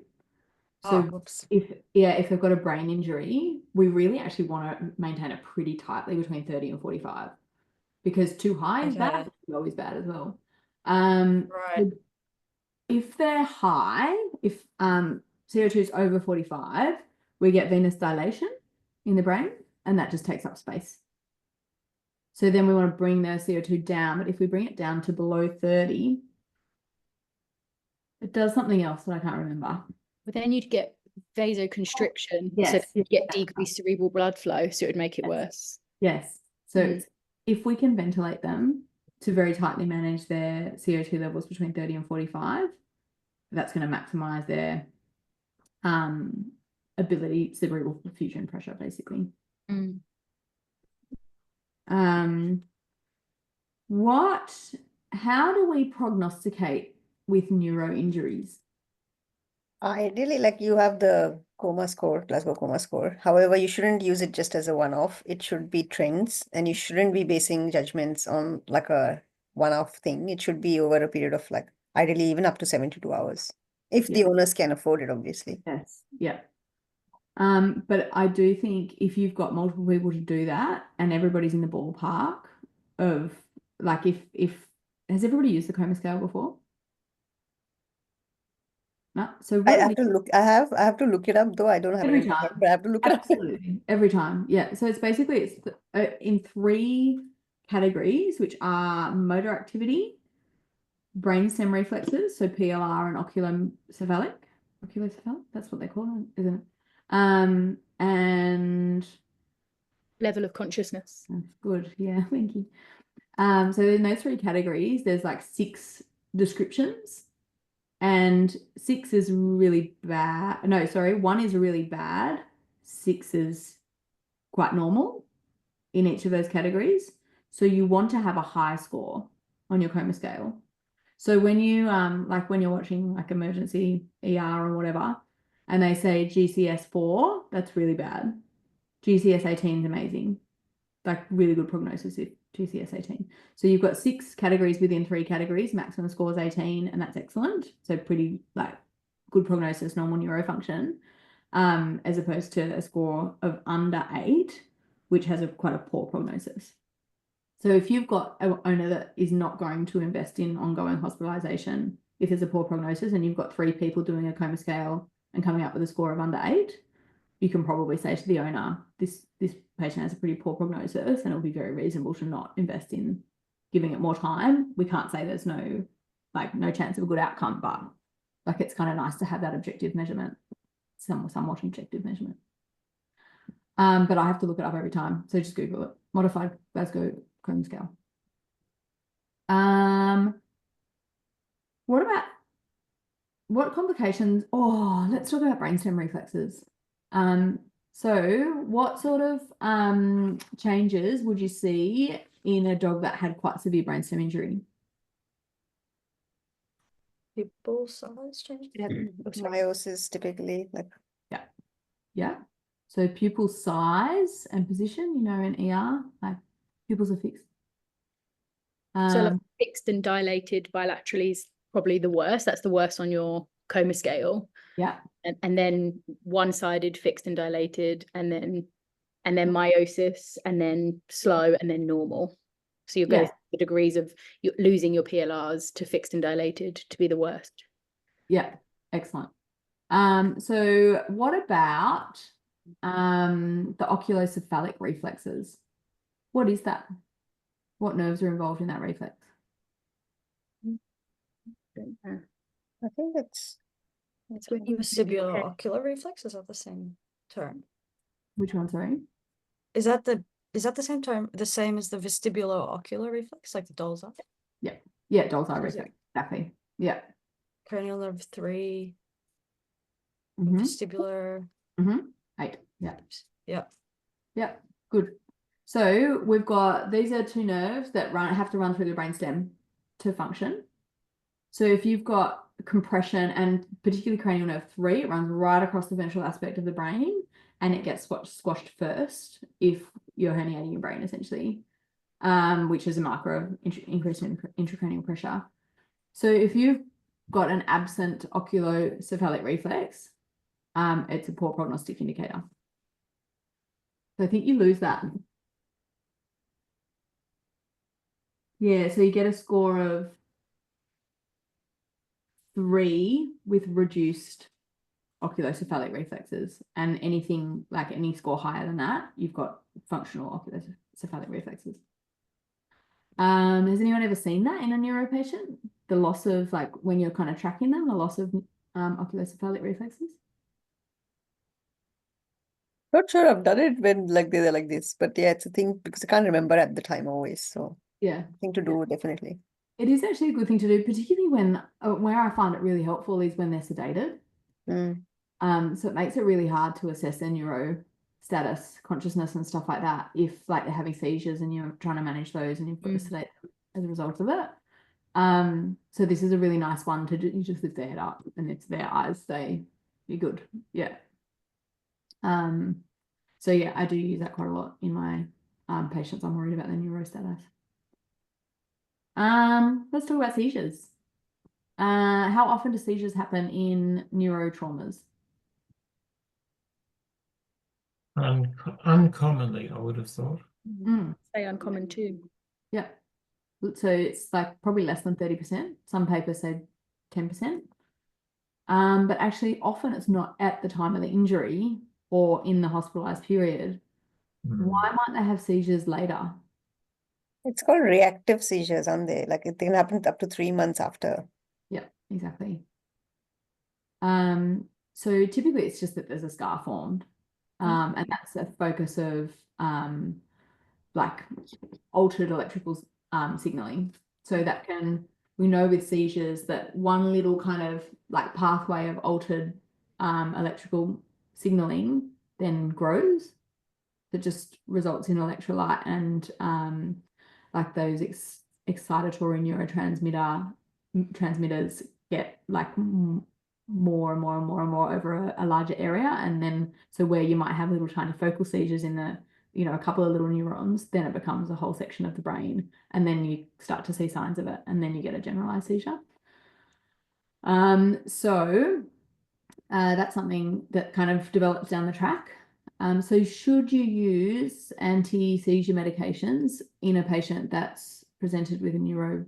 So whoops. if they've got a brain injury, we really actually want to maintain it pretty tightly between 30 and 45 because too high is bad, too low is bad as well. Right. If they're high, if CO2 is over 45, we get venous dilation in the brain and that just takes up space. So then we want to bring their CO2 down, but if we bring it down to below 30, it does something else that I can't remember. But then you'd get vasoconstriction, so Yes. you'd get decreased cerebral blood flow, so it would make it worse. Yes. So if we can ventilate them to very tightly manage their CO2 levels between 30 and 45. That's going to maximize their ability, cerebral perfusion pressure, basically. Mm. How do we prognosticate with neuro injuries? Ideally, like you have the coma score, Glasgow coma score. However, you shouldn't use it just as a one-off. It should be trends, and you shouldn't be basing judgments on like a one-off thing. It should be over a period of like ideally even up to 72 hours. If the Yeah. owners can afford it, obviously. Yes. Yeah. But I do think if you've got multiple people to do that and everybody's in the ballpark of like if has everybody used the coma scale before? No. So I what have to look. I have to look it up though. I don't have it Every in my head, time. but I have to look it up. Absolutely, every time. Yeah. So it's basically in 3 categories, which are motor activity, brainstem reflexes, so PLR and oculocephalic. Oculocephalic, that's what they call it, isn't it? And Level of consciousness. that's good. Yeah, thank you. So in those 3 categories, there's like 6 descriptions. And 6 is really bad. No, sorry, 1 is really bad. 6 is quite normal in each of those categories. So you want to have a high score on your coma scale. So when you like when you're watching like emergency ER or whatever, and they say GCS 4, that's really bad. GCS 18 is amazing. Like really good prognosis if GCS 18. So you've got 6 categories within 3 categories. Maximum score is 18, and that's excellent. So pretty like good prognosis, normal neurofunction, as opposed to a score of under 8, which has quite a poor prognosis. So if you've got an owner that is not going to invest in ongoing hospitalization, if there's a poor prognosis and you've got 3 people doing a coma scale and coming up with a score of under 8, you can probably say to the owner, this patient has a pretty poor prognosis and it'll be very reasonable to not invest in giving it more time. We can't say there's no chance of a good outcome, but like it's kind of nice to have that objective measurement, somewhat objective measurement. But I have to look it up every time. So just Google it. Modified Glasgow coma scale. What complications? Oh, let's talk about brainstem reflexes. So what sort of changes would you see in a dog that had quite severe brainstem injury? Pupil size change. Meiosis typically, like Yeah. So pupil size and position, you know, in ER, like pupils are fixed. So like fixed and dilated bilaterally is probably the worst. That's the worst on your coma scale. Yeah. And then one-sided fixed and dilated, and then meiosis, and then slow, and then normal. So you'll go through the degrees of losing your PLRs to fixed and dilated to be the worst. Yeah, excellent. So what about the oculocephalic reflexes? What is that? What nerves are involved in that reflex? I think it's Vestibular ocular reflex, is that the same term? Which one, sorry? Is that the same term, the same as the vestibular ocular reflex, like the doll's eye? Yeah. Yeah, doll's eye Is it- reflex. Exactly. Yeah. Cranial nerve 3, Mhm. vestibular. 8. Yeah. Yeah. Yeah. Good. So we've got, these are 2 nerves that have to run through the brainstem to function. So if you've got compression, and particularly cranial nerve 3, it runs right across the ventral aspect of the brain, and it gets squashed first if you're herniating your brain, essentially, which is a marker of increased intracranial pressure. So if you've got an absent oculocephalic reflex, it's a poor prognostic indicator. So I think you lose that. Yeah, so you get a score of 3 with reduced oculocephalic reflexes, and anything like any score higher than that, you've got functional oculocephalic reflexes. Has anyone ever seen that in a neuro patient? The loss of, like, when you're kind of tracking them, the loss of oculocephalic reflexes? not sure I've done it when like they're like this, but yeah, it's a thing because I can't remember at the time always. So Yeah. thing to do, definitely. It is actually a good thing to do, particularly when where I find it really helpful is when they're sedated. Mm. So it makes it really hard to assess their neuro status, consciousness, and stuff like that if like they're having seizures and you're trying to manage those and you've got to sedate them as a result of it. So this is a really nice one to do. You just lift their head up and if their eyes stay, you're good. Yeah. So yeah, I do use that quite a lot in my patients. I'm worried about their neuro status. Let's talk about seizures. How often do seizures happen in neurotraumas? Uncommonly, I would have thought. Say uncommon too. Yeah. So it's like probably less than 30%. Some papers say 10%. But actually often it's not at the time of the injury or in the hospitalized period. Why might they have seizures later? It's called reactive seizures, aren't they? Like it can happen up to 3 months after. Yeah, exactly. So typically it's just that there's a scar formed. And that's a focus of like altered electrical signaling. So that we know with seizures that one little kind of like pathway of altered electrical signaling then grows. That just results in electrolyte and like those excitatory transmitters get like more and more and more and more over a larger area. And then so where you might have little tiny focal seizures in the, a couple of little neurons, then it becomes a whole section of the brain. And then you start to see signs of it and then you get a generalized seizure. So that's something that kind of develops down the track. So should you use anti-seizure medications in a patient that's presented with a neuro,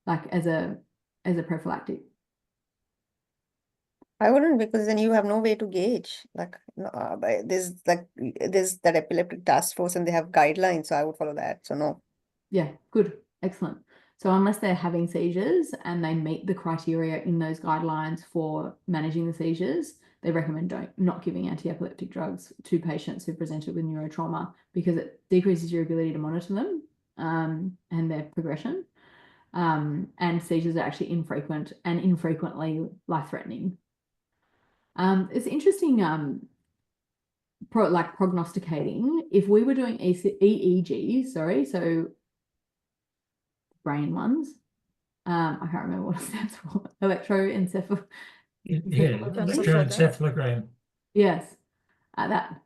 like as a prophylactic? I wouldn't, because then you have no way to gauge. Like there's that epileptic task force and they have guidelines, so I would follow that. So no. Yeah, good, excellent. So unless they're having seizures and they meet the criteria in those guidelines for managing the seizures, they recommend not giving anti-epileptic drugs to patients who presented with neurotrauma because it decreases your ability to monitor them and their progression. And seizures are actually infrequent and infrequently life-threatening. It's interesting, prognosticating. If we were doing EEG, so brain ones, I can't remember what it stands for. Electroencephalogram. Yeah, electroencephalogram. Yes, that.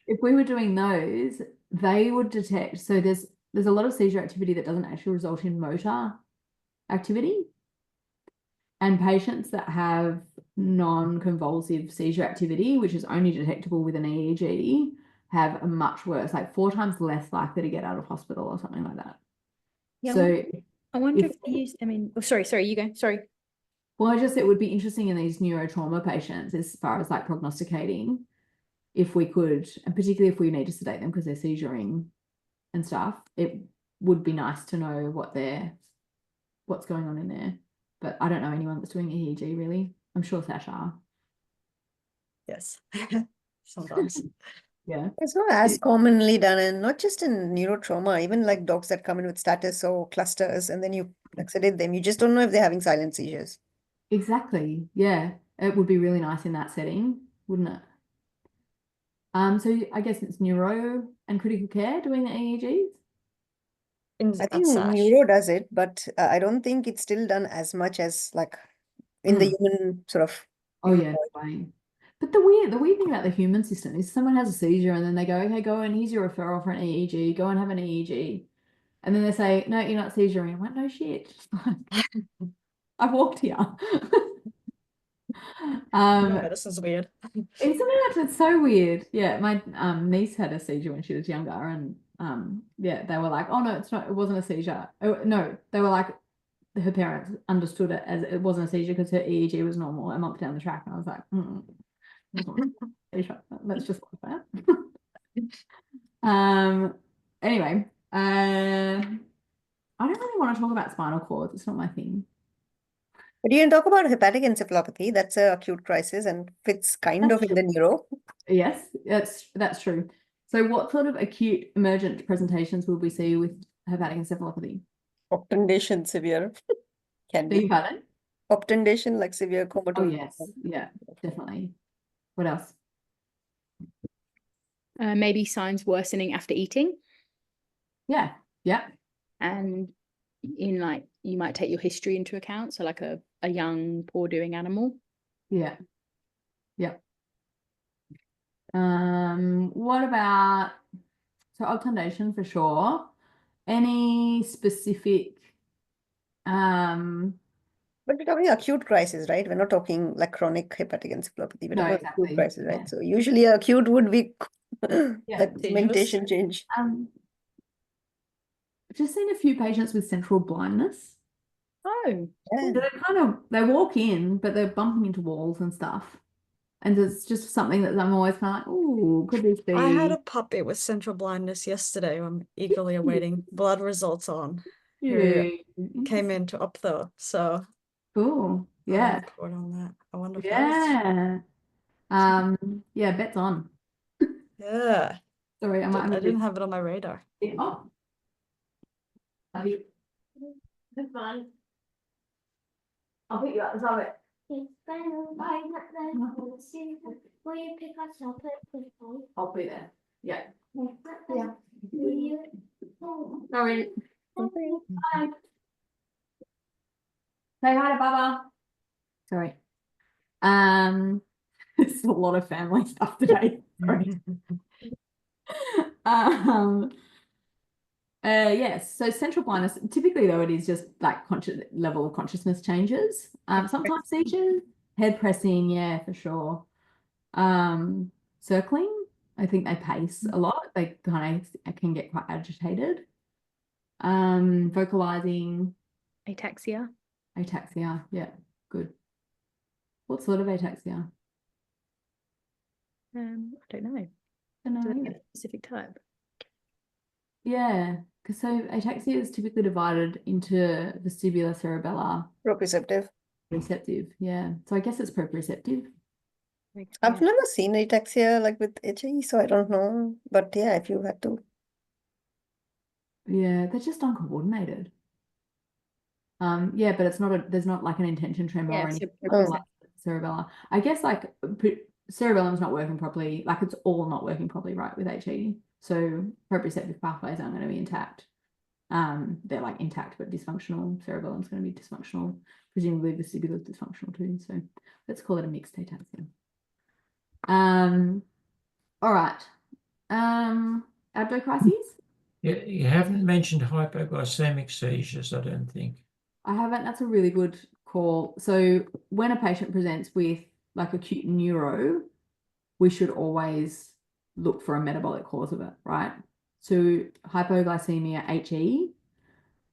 If we were doing those, they would detect. So there's a lot of seizure activity that doesn't actually result in motor activity. And patients that have non-convulsive seizure activity, which is only detectable with an EEG, have a much worse, like 4 times less likely to get out of hospital or something like that. Yeah, So I wonder if they use them in. Oh, sorry, you go. Sorry. well, it would be interesting in these neurotrauma patients as far as like prognosticating, if we could, and particularly if we need to sedate them because they're seizuring and stuff, it would be nice to know what's going on in there. But I don't know anyone that's doing EEG really. I'm sure Sasha. Yes. Sometimes. Yeah. It's not as commonly done, and not just in neurotrauma, even like dogs that come in with status or clusters, and then you sedate them. You just don't know if they're having silent seizures. Exactly. Yeah. It would be really nice in that setting, wouldn't it? So I guess it's neuro and critical care doing the EEGs. I think SASH. neuro does it, but I don't think it's still done as much as like in the human sort of. Oh yeah, no way. But the weird thing about the human system is someone has a seizure and then they go, okay, go and here's your referral for an EEG, go and have an EEG. And then they say, no, you're not seizuring. I went, no shit. I've walked here. This is weird. Isn't it? It's so weird. Yeah, my niece had a seizure when she was younger, and yeah, they were like, oh no, it wasn't a seizure. Oh, no, they were like, her parents understood it as it wasn't a seizure because her EEG was normal a month down the track, and I was like, let's just look at that. Anyway, I don't really want to talk about spinal cords. It's not my thing. But you can talk about hepatic encephalopathy. That's an acute crisis and fits kind of in the neuro. Yes, that's true. So what sort of acute emergent presentations will we see with hepatic encephalopathy? Obtundation severe can Beg be. your pardon? Obtundation, like severe Oh, comatose. yes. Yeah, definitely. What else? Maybe signs worsening after eating. Yeah. Yeah. And in like, you might take your history into account. So like a young, poor doing animal. Yeah. Yeah. What about, so obtundation for sure. Any specific, But we're talking acute crisis, right? We're not talking like chronic hepatic encephalopathy. We're No, talking exactly. acute crisis, right? Yeah. So usually acute would be Yeah. like mentation change. I've just seen a few patients with central blindness. Oh, Yeah. So they walk in, but they're bumping into walls and stuff. And it's just something that I'm always kind of like, oh, could this be? I had a puppy with central blindness yesterday. I'm eagerly awaiting blood results on who came in to optho. So Cool. I'll Yeah. report on that. I wonder if Yeah. Yeah, bet's on. yeah. Sorry, I might have I a didn't bit. have it on my radar. Oh. Love you. Have fun. I'll pick you up. Is that it? Bye. Will you pick us up at the phone? I'll be there. Yeah. Yeah. Will you? Sorry. Bye. Say hi to Baba. Sorry. It's a lot of family stuff today. Sorry. Yes, so central blindness, typically though, it is just like level of consciousness changes. Sometimes seizures, head pressing, yeah, for sure. Circling, I think they pace a lot. They kind of can get quite agitated. Vocalizing, ataxia. yeah, good. What sort of ataxia? I don't know. Don't Do know they either. have a specific type? Yeah, because so ataxia is typically divided into vestibular, cerebellar, Proprioceptive. receptive. Yeah, so I guess it's proprioceptive. I've never seen ataxia like with HAE, so I don't know. But yeah, if you had to. Yeah, they're just uncoordinated. Yeah, but it's not there's not like an intention tremor or Yeah, anything so like cerebellar. I guess like cerebellum's not working properly, like it's all not working properly, right, with HAE. So proprioceptive pathways aren't going to be intact. They're like intact but dysfunctional. Cerebellum's going to be dysfunctional. Presumably vestibular is dysfunctional too. So let's call it a mixed ataxia. All right. Abdo crises? Yeah, you haven't mentioned hypoglycemic seizures, I don't think. I haven't. That's a really good call. So when a patient presents with like acute neuro, we should always look for a metabolic cause of it, right? So hypoglycemia, HE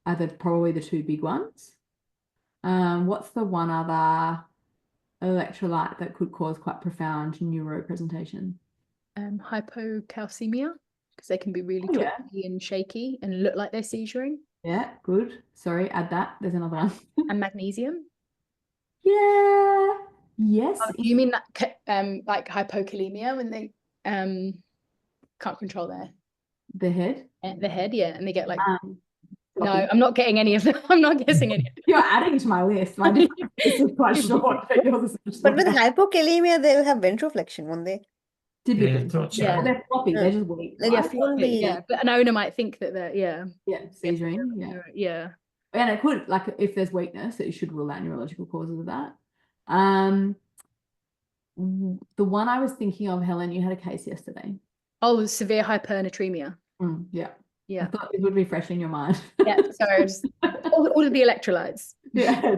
are probably the two big ones. What's the one other electrolyte that could cause quite profound neuro presentation? Hypocalcemia, because they can be really Oh, yeah. twitchy and shaky and look like they're seizuring. Yeah, good. Sorry, add that. There's another one. And magnesium. Yeah. Yes. Oh, do you mean that like hypokalemia when they can't control The head? the head, yeah, and they get like no, Floppy. I'm not getting any of them. I'm not guessing any of them. You're adding to my list. My list is quite short, but yours is But with hypokalemia, they'll have ventroflexion, won't they? typically. Yeah, I thought so. Yeah. But they're floppy. They're just weak. Like, Yeah, right? it won't floppy, be. yeah, but an owner might think that they're Yeah, seizuring. Yeah. yeah. And it could, like, if there's weakness, it should rule out neurological causes of that. The one I was thinking of, Helen, you had a case yesterday. Oh, severe hypernatremia. Yeah. I Yeah, thought it would be fresh in your mind. yeah. Sorry, all of the electrolytes. Yeah,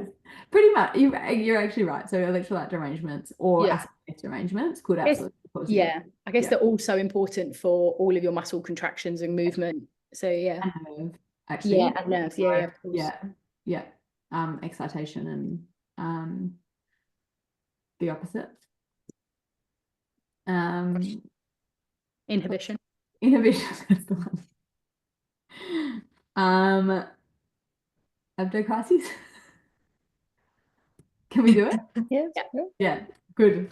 pretty much. You're actually right. So electrolyte derangements or Yeah. acid-based derangements could Yes. absolutely cause Yeah, I guess Yeah. they're also important for all of your muscle contractions and movement. So yeah, and nerve, actually. yeah, and nerves. Yeah, of course. Yeah. Excitation and the opposite. Inhibition. Inhibition is the one. Abdo crises. Can we do it? Yes. Yeah. Yeah, good.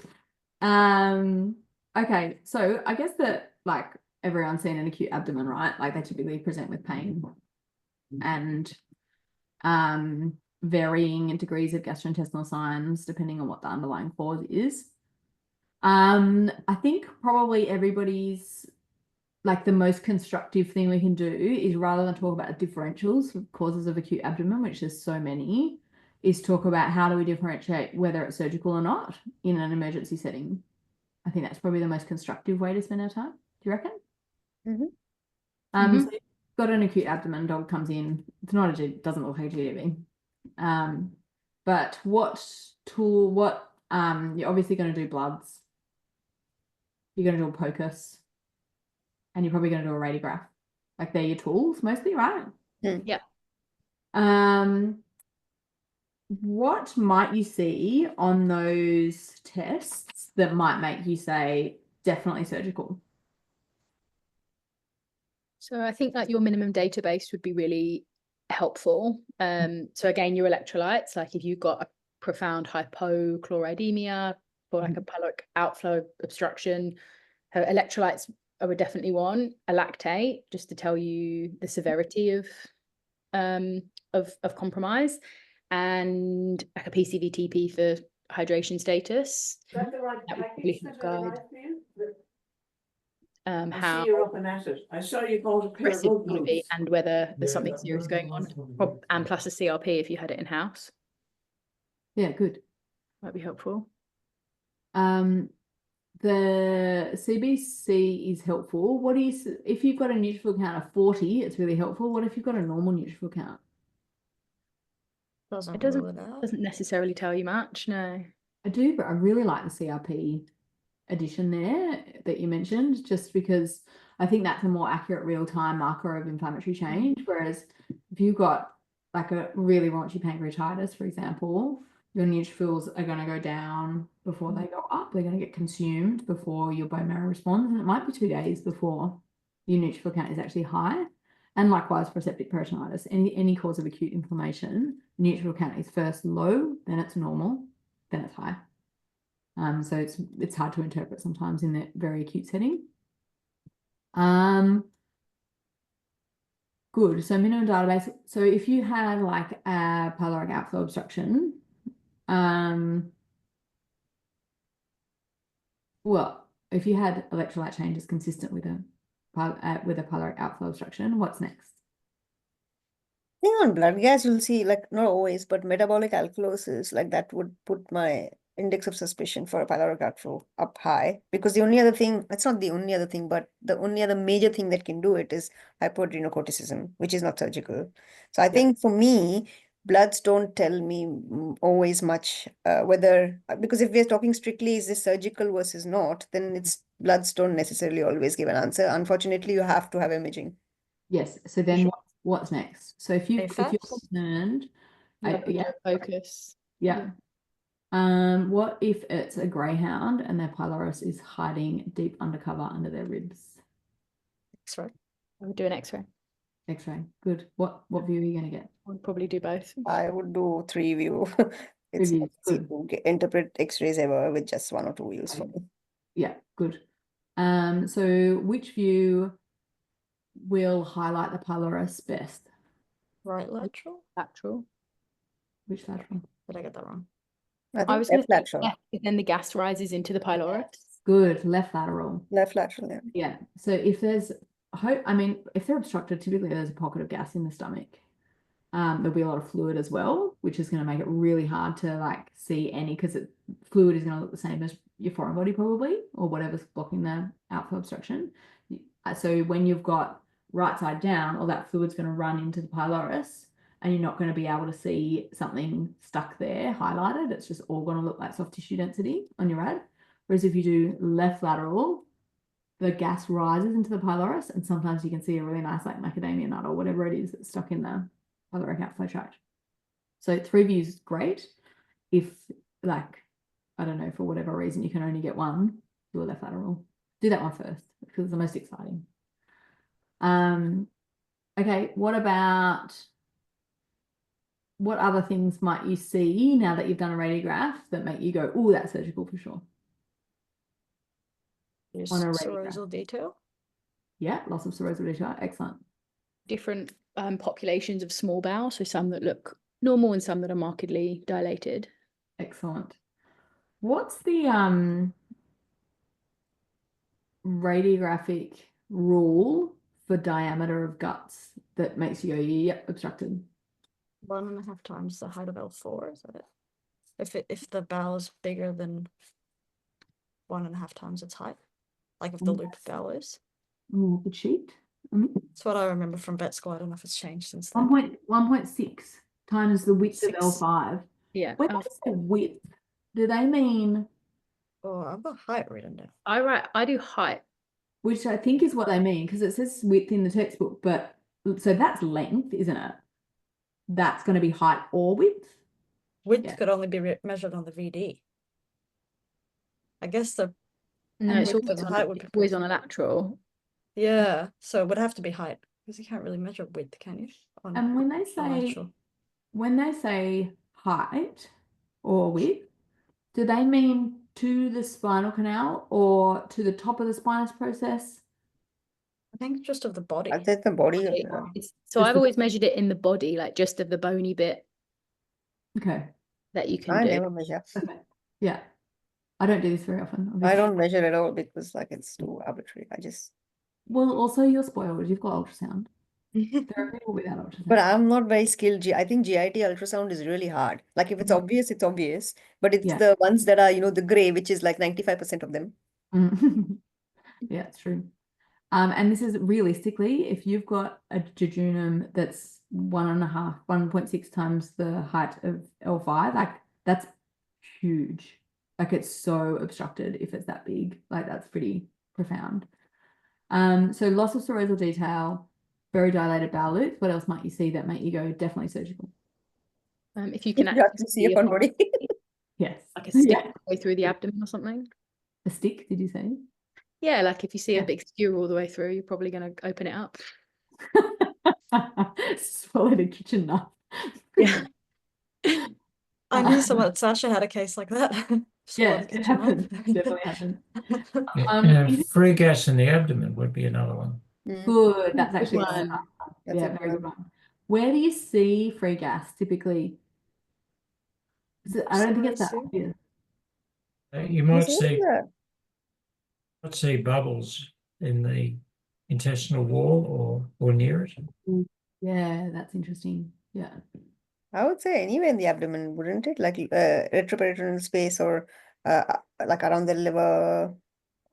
Okay, so I guess that like everyone's seen an acute abdomen, right? Like they typically present with pain and varying degrees of gastrointestinal signs depending on what the underlying cause is. I think probably everybody's like the most constructive thing we can do is rather than talk about differentials of causes of acute abdomen, which there's so many, is talk about how do we differentiate whether it's surgical or not in an emergency setting. I think that's probably the most constructive way to spend our time. Do you reckon? Mm-hmm. So you've got an acute abdomen, dog comes in. It's not doesn't look like a GDB. But what you're obviously going to do bloods. You're going to do a POCUS. And you're probably going to do a radiograph. Like they're your tools mostly, right? Yeah. What might you see on those tests that might make you say definitely surgical? So I think that your minimum database would be really helpful. So again, your electrolytes, like if you've got a profound hypochloremia or like a pyloric outflow obstruction, her electrolytes I would definitely want a lactate just to tell you the severity of compromise, and like a PCVTP for hydration status. That would probably help guide how I saw you go to aggressive it's going to be and whether there's something serious going on, and plus a CRP if you had it in house. Yeah, good. Might be helpful. The CBC is helpful. What is if you've got a neutrophil count of 40, it's really helpful. What if you've got a normal neutrophil count? Doesn't It doesn't rule it out. doesn't necessarily tell you much, no. I do, but I really like the CRP addition there that you mentioned, just because I think that's a more accurate real-time marker of inflammatory change. Whereas if you've got like a really raunchy pancreatitis, for example, your neutrophils are going to go down before they go up. They're going to get consumed before your bone marrow responds, and it might be 2 days before your neutrophil count is actually high. And likewise for septic peritonitis, any cause of acute inflammation, neutrophil count is first low, then it's normal, then it's high. So it's hard to interpret sometimes in that very acute setting. Good. So minimum database. So if you had like a pyloric outflow obstruction, well, if you had electrolyte changes consistent with a pyloric outflow obstruction, what's next? I think on blood gas, you'll see, like, not always, but metabolic alkalosis, like that would put my index of suspicion for a pyloric outflow up high. Because the only other thing, it's not the only other thing, but the only other major thing that can do it is hypoadrenocorticism, which is not surgical. So I think for me, bloods don't tell me always much whether, because if we're talking strictly, is this surgical versus not, then it's bloods don't necessarily always give an answer. Unfortunately, you have to have imaging. Yes. So then what's next? So if you're AFAS? concerned, Focus. yeah. What if it's a greyhound and their pylorus is hiding deep undercover under their ribs? X-ray. I would do an X-ray. X-ray. Good. What view are you going to get? I would probably do both. I would do 3 view. It's Review, not easy good. to interpret X-rays ever with just 1 or 2 views for me. Yeah, good. So which view will highlight the pylorus best? Right lateral? Lateral. Which lateral? Did I get that wrong? I I think was going left to say lateral. left, but then the gas rises into the pylorus. Good. Left lateral. Left lateral, yeah. Yeah. So if there's if they're obstructed, typically there's a pocket of gas in the stomach. There'll be a lot of fluid as well, which is going to make it really hard to like see any, because fluid is going to look the same as your foreign body probably, or whatever's blocking the outflow obstruction. So when you've got right side down, all that fluid's going to run into the pylorus, and you're not going to be able to see something stuck there highlighted. It's just all going to look like soft tissue density on your rad. Whereas if you do left lateral, the gas rises into the pylorus, and sometimes you can see a really nice like macadamia nut or whatever it is that's stuck in the pyloric outflow tract. So 3 views is great. If like, I don't know, for whatever reason you can only get one, do a left lateral. Do that one first because it's the most exciting. Okay, what other things might you see now that you've done a radiograph that make you go, oh, that's surgical for sure? Use On a serosal detail. Yeah, loss of serosal detail. Excellent. Different populations of small bowel, so some that look normal and some that are markedly dilated. Excellent. What's the radiographic rule for diameter of guts that makes you go, yep, obstructed? 1.5 times the height of L4, is that it? If the bowel is bigger than 1.5 times its height, like if the loop bowel is. The sheet. That's what I remember from vet school. I don't know if it's changed since then. 1.6 times the width of 6. L5. Yeah. When they say width, do they mean, Oh, I've got height written down. I do height. which I think is what they mean, because it says width in the textbook, but so that's length, isn't it? That's going to be height or width. Width Yeah. could only be measured on the VD. I guess the No, And it's width always of the on, height would be always on a lateral. yeah, so it would have to be height because you can't really measure width, can you? On And when they a say lateral. height or width, do they mean to the spinal canal or to the top of the spinous process? I think just of the body. I think the body. So Just I've the- always measured it in the body, like just of the bony bit Okay. that you can I do. never measure. Okay. Yeah. I don't do this very often. I obviously. don't measure at all because like it's too arbitrary. I just. Well, also you're spoiled. You've got ultrasound. There are people without ultrasound. But I'm not very skilled. I think GIT ultrasound is really hard. Like if it's Mhm. obvious, it's obvious. But it's Yeah. the ones that are, the gray, which is like 95% of them. Yeah, it's true. And this is realistically, if you've got a jejunum that's 1.6 times the height of L5, like that's huge. Like it's so obstructed if it's that big. Like that's pretty profound. So loss of serosal detail, very dilated bowel loops. What else might you see that make you go definitely surgical? If you can You have to actually see a a fun body. Yes. like a stick Yeah. way through the abdomen or something. A stick, did you say? Yeah, like if you see Yeah. a big skewer all the way through, you're probably going to open it up. Swallowed a kitchen knife. Yeah. I knew someone at Sasha had a case like that. Yeah, Swallowed a it kitchen happens. knife. Definitely happens. Free gas in the abdomen would be another one. Good. That's actually Good a one. good That's yeah, a good very good one. one. Where do you see free gas typically? I don't think it's that Seriously? obvious. You might Yes, what is that? see bubbles in the intestinal wall or near it. Yeah, that's interesting. Yeah. I would say anywhere in the abdomen, wouldn't it? Like retroperitoneal space or like around the liver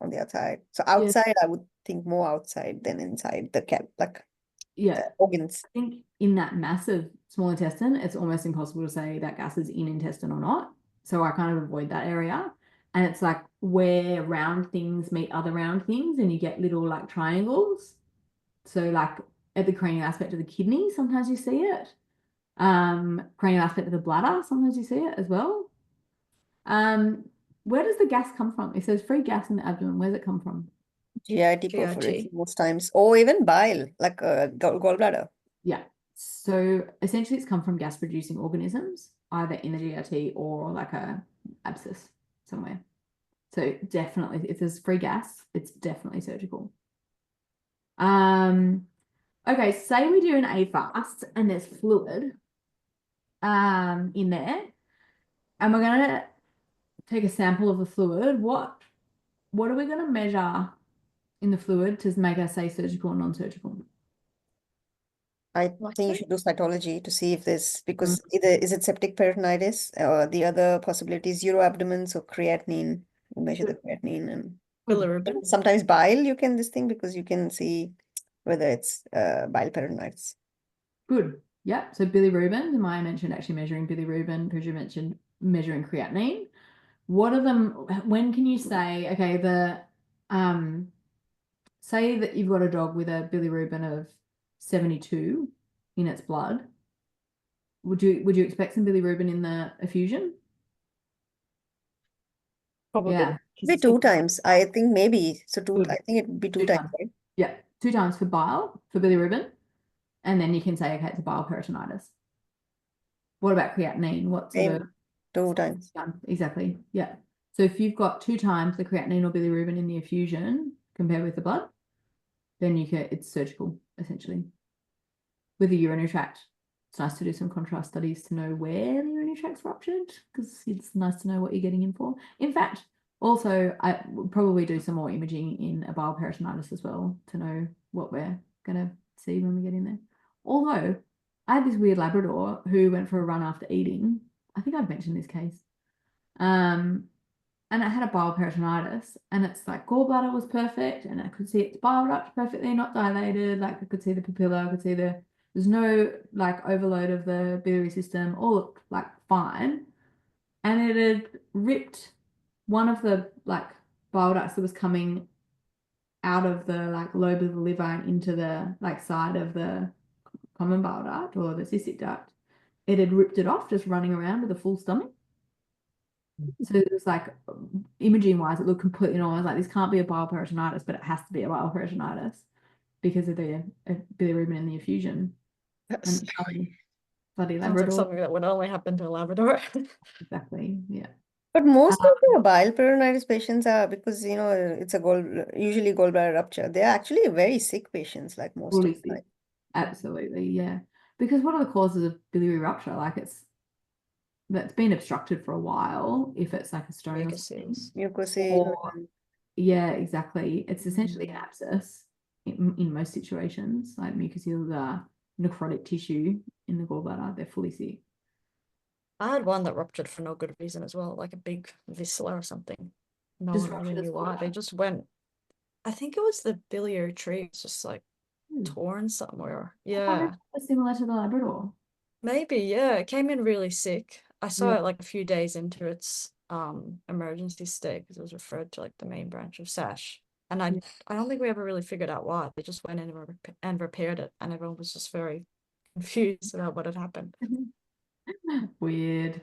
on the outside. So outside, I would think more outside than inside the Yeah. organs. I think in that massive small intestine, it's almost impossible to say that gas is in intestine or not. So I kind of avoid that area. And it's like where round things meet other round things and you get little like triangles. So like at the cranial aspect of the kidney, sometimes you see it. Cranial aspect of the bladder, sometimes you see it as well. Where does the gas come from? It says free gas in the abdomen. Where does it come from? GIT GIT. perforation most times, or even bile, like gallbladder. Yeah. So essentially it's come from gas producing organisms, either in the GIT or like a abscess somewhere. So definitely if there's free gas, it's definitely surgical. Okay, say we do an AFAST and there's fluid in there, and we're gonna take a sample of the fluid. What are we gonna measure in the fluid to make us say surgical or non-surgical? I think you should do cytology to see if there's, because either is it septic peritonitis or the other possibility is uroabdomen, so creatinine, you measure the creatinine, and Bilirubin. sometimes bile you can this thing because you can see whether it's bile peritonitis. Good. Yeah. So bilirubin, Maya mentioned actually measuring bilirubin, because you mentioned measuring creatinine. What are them? When can you say, okay, say that you've got a dog with a bilirubin of 72 in its blood. Would you expect some bilirubin in the effusion? Probably. Yeah. Maybe 2 times. I think maybe. So Good. I think it would be 2 2 times, times. right? Yeah. 2 times for bile, for bilirubin. And then you can say, okay, it's a bile peritonitis. What about creatinine? What sort of? 2 times. Exactly. Yeah. So if you've got 2 times the creatinine or bilirubin in the effusion compared with the blood, then it's surgical essentially. With the urinary tract, it's nice to do some contrast studies to know where the urinary tract's ruptured, because it's nice to know what you're getting in for. In fact, also I would probably do some more imaging in a bile peritonitis as well to know what we're gonna see when we get in there. Although I had this weird Labrador who went for a run after eating. I think I've mentioned this case. And it had a bile peritonitis, and it's like gallbladder was perfect, and I could see its bile duct perfectly, not dilated. Like I could see the papilla, I could see there's no like overload of the biliary system, all looked like fine. And it had ripped one of the like bile ducts that was coming out of the like lobe of the liver and into the like side of the common bile duct or the cystic duct. It had ripped it off just running around with a full stomach. So it was like imaging wise, it looked completely normal. I was like, this can't be a bile peritonitis, but it has to be a bile peritonitis because of the bilirubin in the effusion. That's And scary. bloody Sounds like Labrador. something that would only happen to a Labrador. Exactly. Yeah. But most of the bile peritonitis patients are, because it's usually gallbladder rupture. They're actually very sick patients, like most of Fully the sick. time. Absolutely. Yeah. Because what are the causes of biliary rupture? Like that's been obstructed for a while. If it's like a stone or something. Mucoses. Mucosal. Or yeah, exactly. It's essentially an abscess in most situations, like mucosal necrotic tissue in the gallbladder. They're fully sick. I had one that ruptured for no good reason as well, like a big viscera or something. No Just one really ruptured its knew why. They gallbladder. just went. I think it was the biliary tree. It's just like Hmm. torn somewhere. I wonder Yeah, if it's similar to the Labrador. maybe. Yeah, it came in really sick. I saw Yeah. it like a few days into its emergency stay because it was referred to like the main branch of SASH. And I don't think we ever really figured out why. They just went in and repaired it, and everyone was just very confused about what had happened. Weird.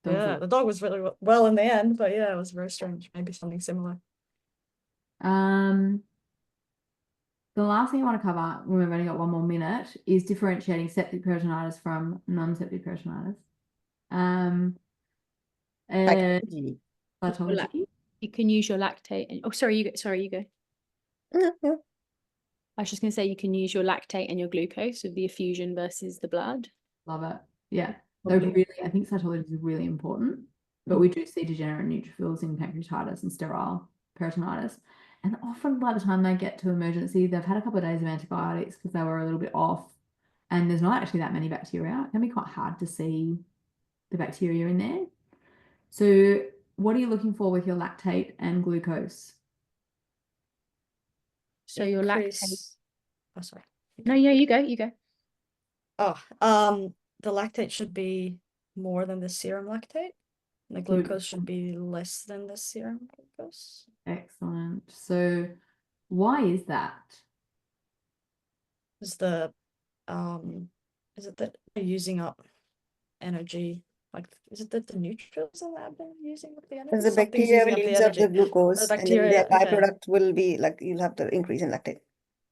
Dogs Yeah, are- the dog was really well in the end, but yeah, it was very strange. Maybe something similar. The last thing I want to cover, when we've only got 1 more minute, is differentiating septic peritonitis from non-septic peritonitis. Pathology. Cytology. You can use your lactate. Oh, sorry, you go. Sorry, you go. Yeah. I was just going to say you can use your lactate and your glucose of the effusion versus the blood. Love it. Yeah. They're really, I think cytology is really important, but we do see degenerate neutrophils in pancreatitis and sterile peritonitis. And often by the time they get to emergency, they've had a couple of days of antibiotics because they were a little bit off. And there's not actually that many bacteria. It can be quite hard to see the bacteria in there. So what are you looking for with your lactate and glucose? So your lactate. Increase. Oh, sorry. No, yeah, you go. You go. Oh, the lactate should be more than the serum lactate. And the glucose should be less than the serum glucose. Excellent. So why is that? Is it that they're using up energy? Like, is it that the neutrophils in the abdomen using up the energy? Because the Something's bacteria using will up the use up the energy. glucose, The and then bacteria, their okay. byproduct will be like you'll have the increase in lactate.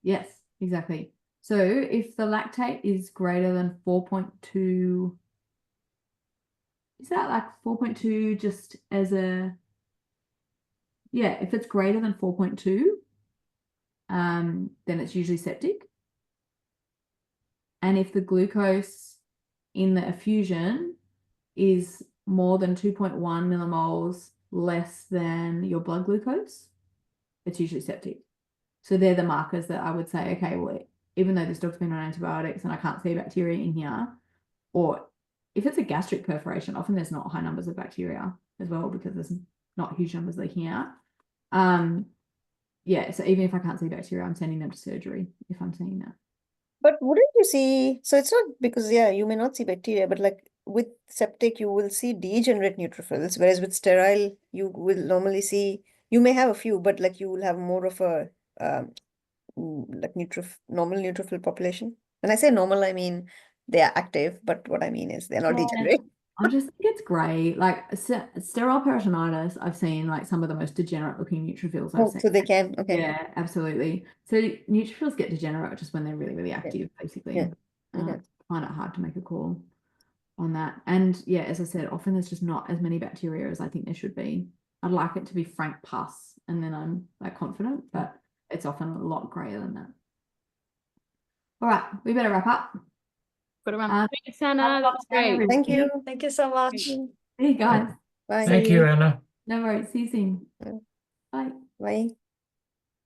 Yes, exactly. So if the lactate is greater than 4.2, is that like 4.2 just as a, yeah, if it's greater than 4.2, then it's usually septic. And if the glucose in the effusion is more than 2.1 millimoles less than your blood glucose, it's usually septic. So they're the markers that I would say, okay, well, even though this dog's been on antibiotics and I can't see bacteria in here, or if it's a gastric perforation, often there's not high numbers of bacteria as well because there's not huge numbers leaking out. Yeah, so even if I can't see bacteria, I'm sending them to surgery if I'm seeing that. But wouldn't you see, so it's not because, yeah, you may not see bacteria, but like with septic, you will see degenerate neutrophils, whereas with sterile, you will normally see, you may have a few, but like you will have more of a like normal neutrophil population. When I say normal, I mean they are active, but what I mean is they're not Yeah. degenerate. I just think it's great. Like sterile peritonitis, I've seen like some of the most degenerate looking neutrophils I've Oh, seen. so they can, okay. Yeah, absolutely. So neutrophils get degenerate just when they're really, really active, basically. Yeah. I find it hard to make a call on that. And yeah, as I said, often there's just not as many bacteria as I think there should be. I'd like it to be frank pus, and then I'm like confident, but it's often a lot greater than that. All right, we better wrap up. Got around. Uh, Thanks, Hannah. That was great. Thank you. Thank you so much. See you guys. Bye. Thank you, Anna. No worries. See you soon. Yeah. Bye. Bye.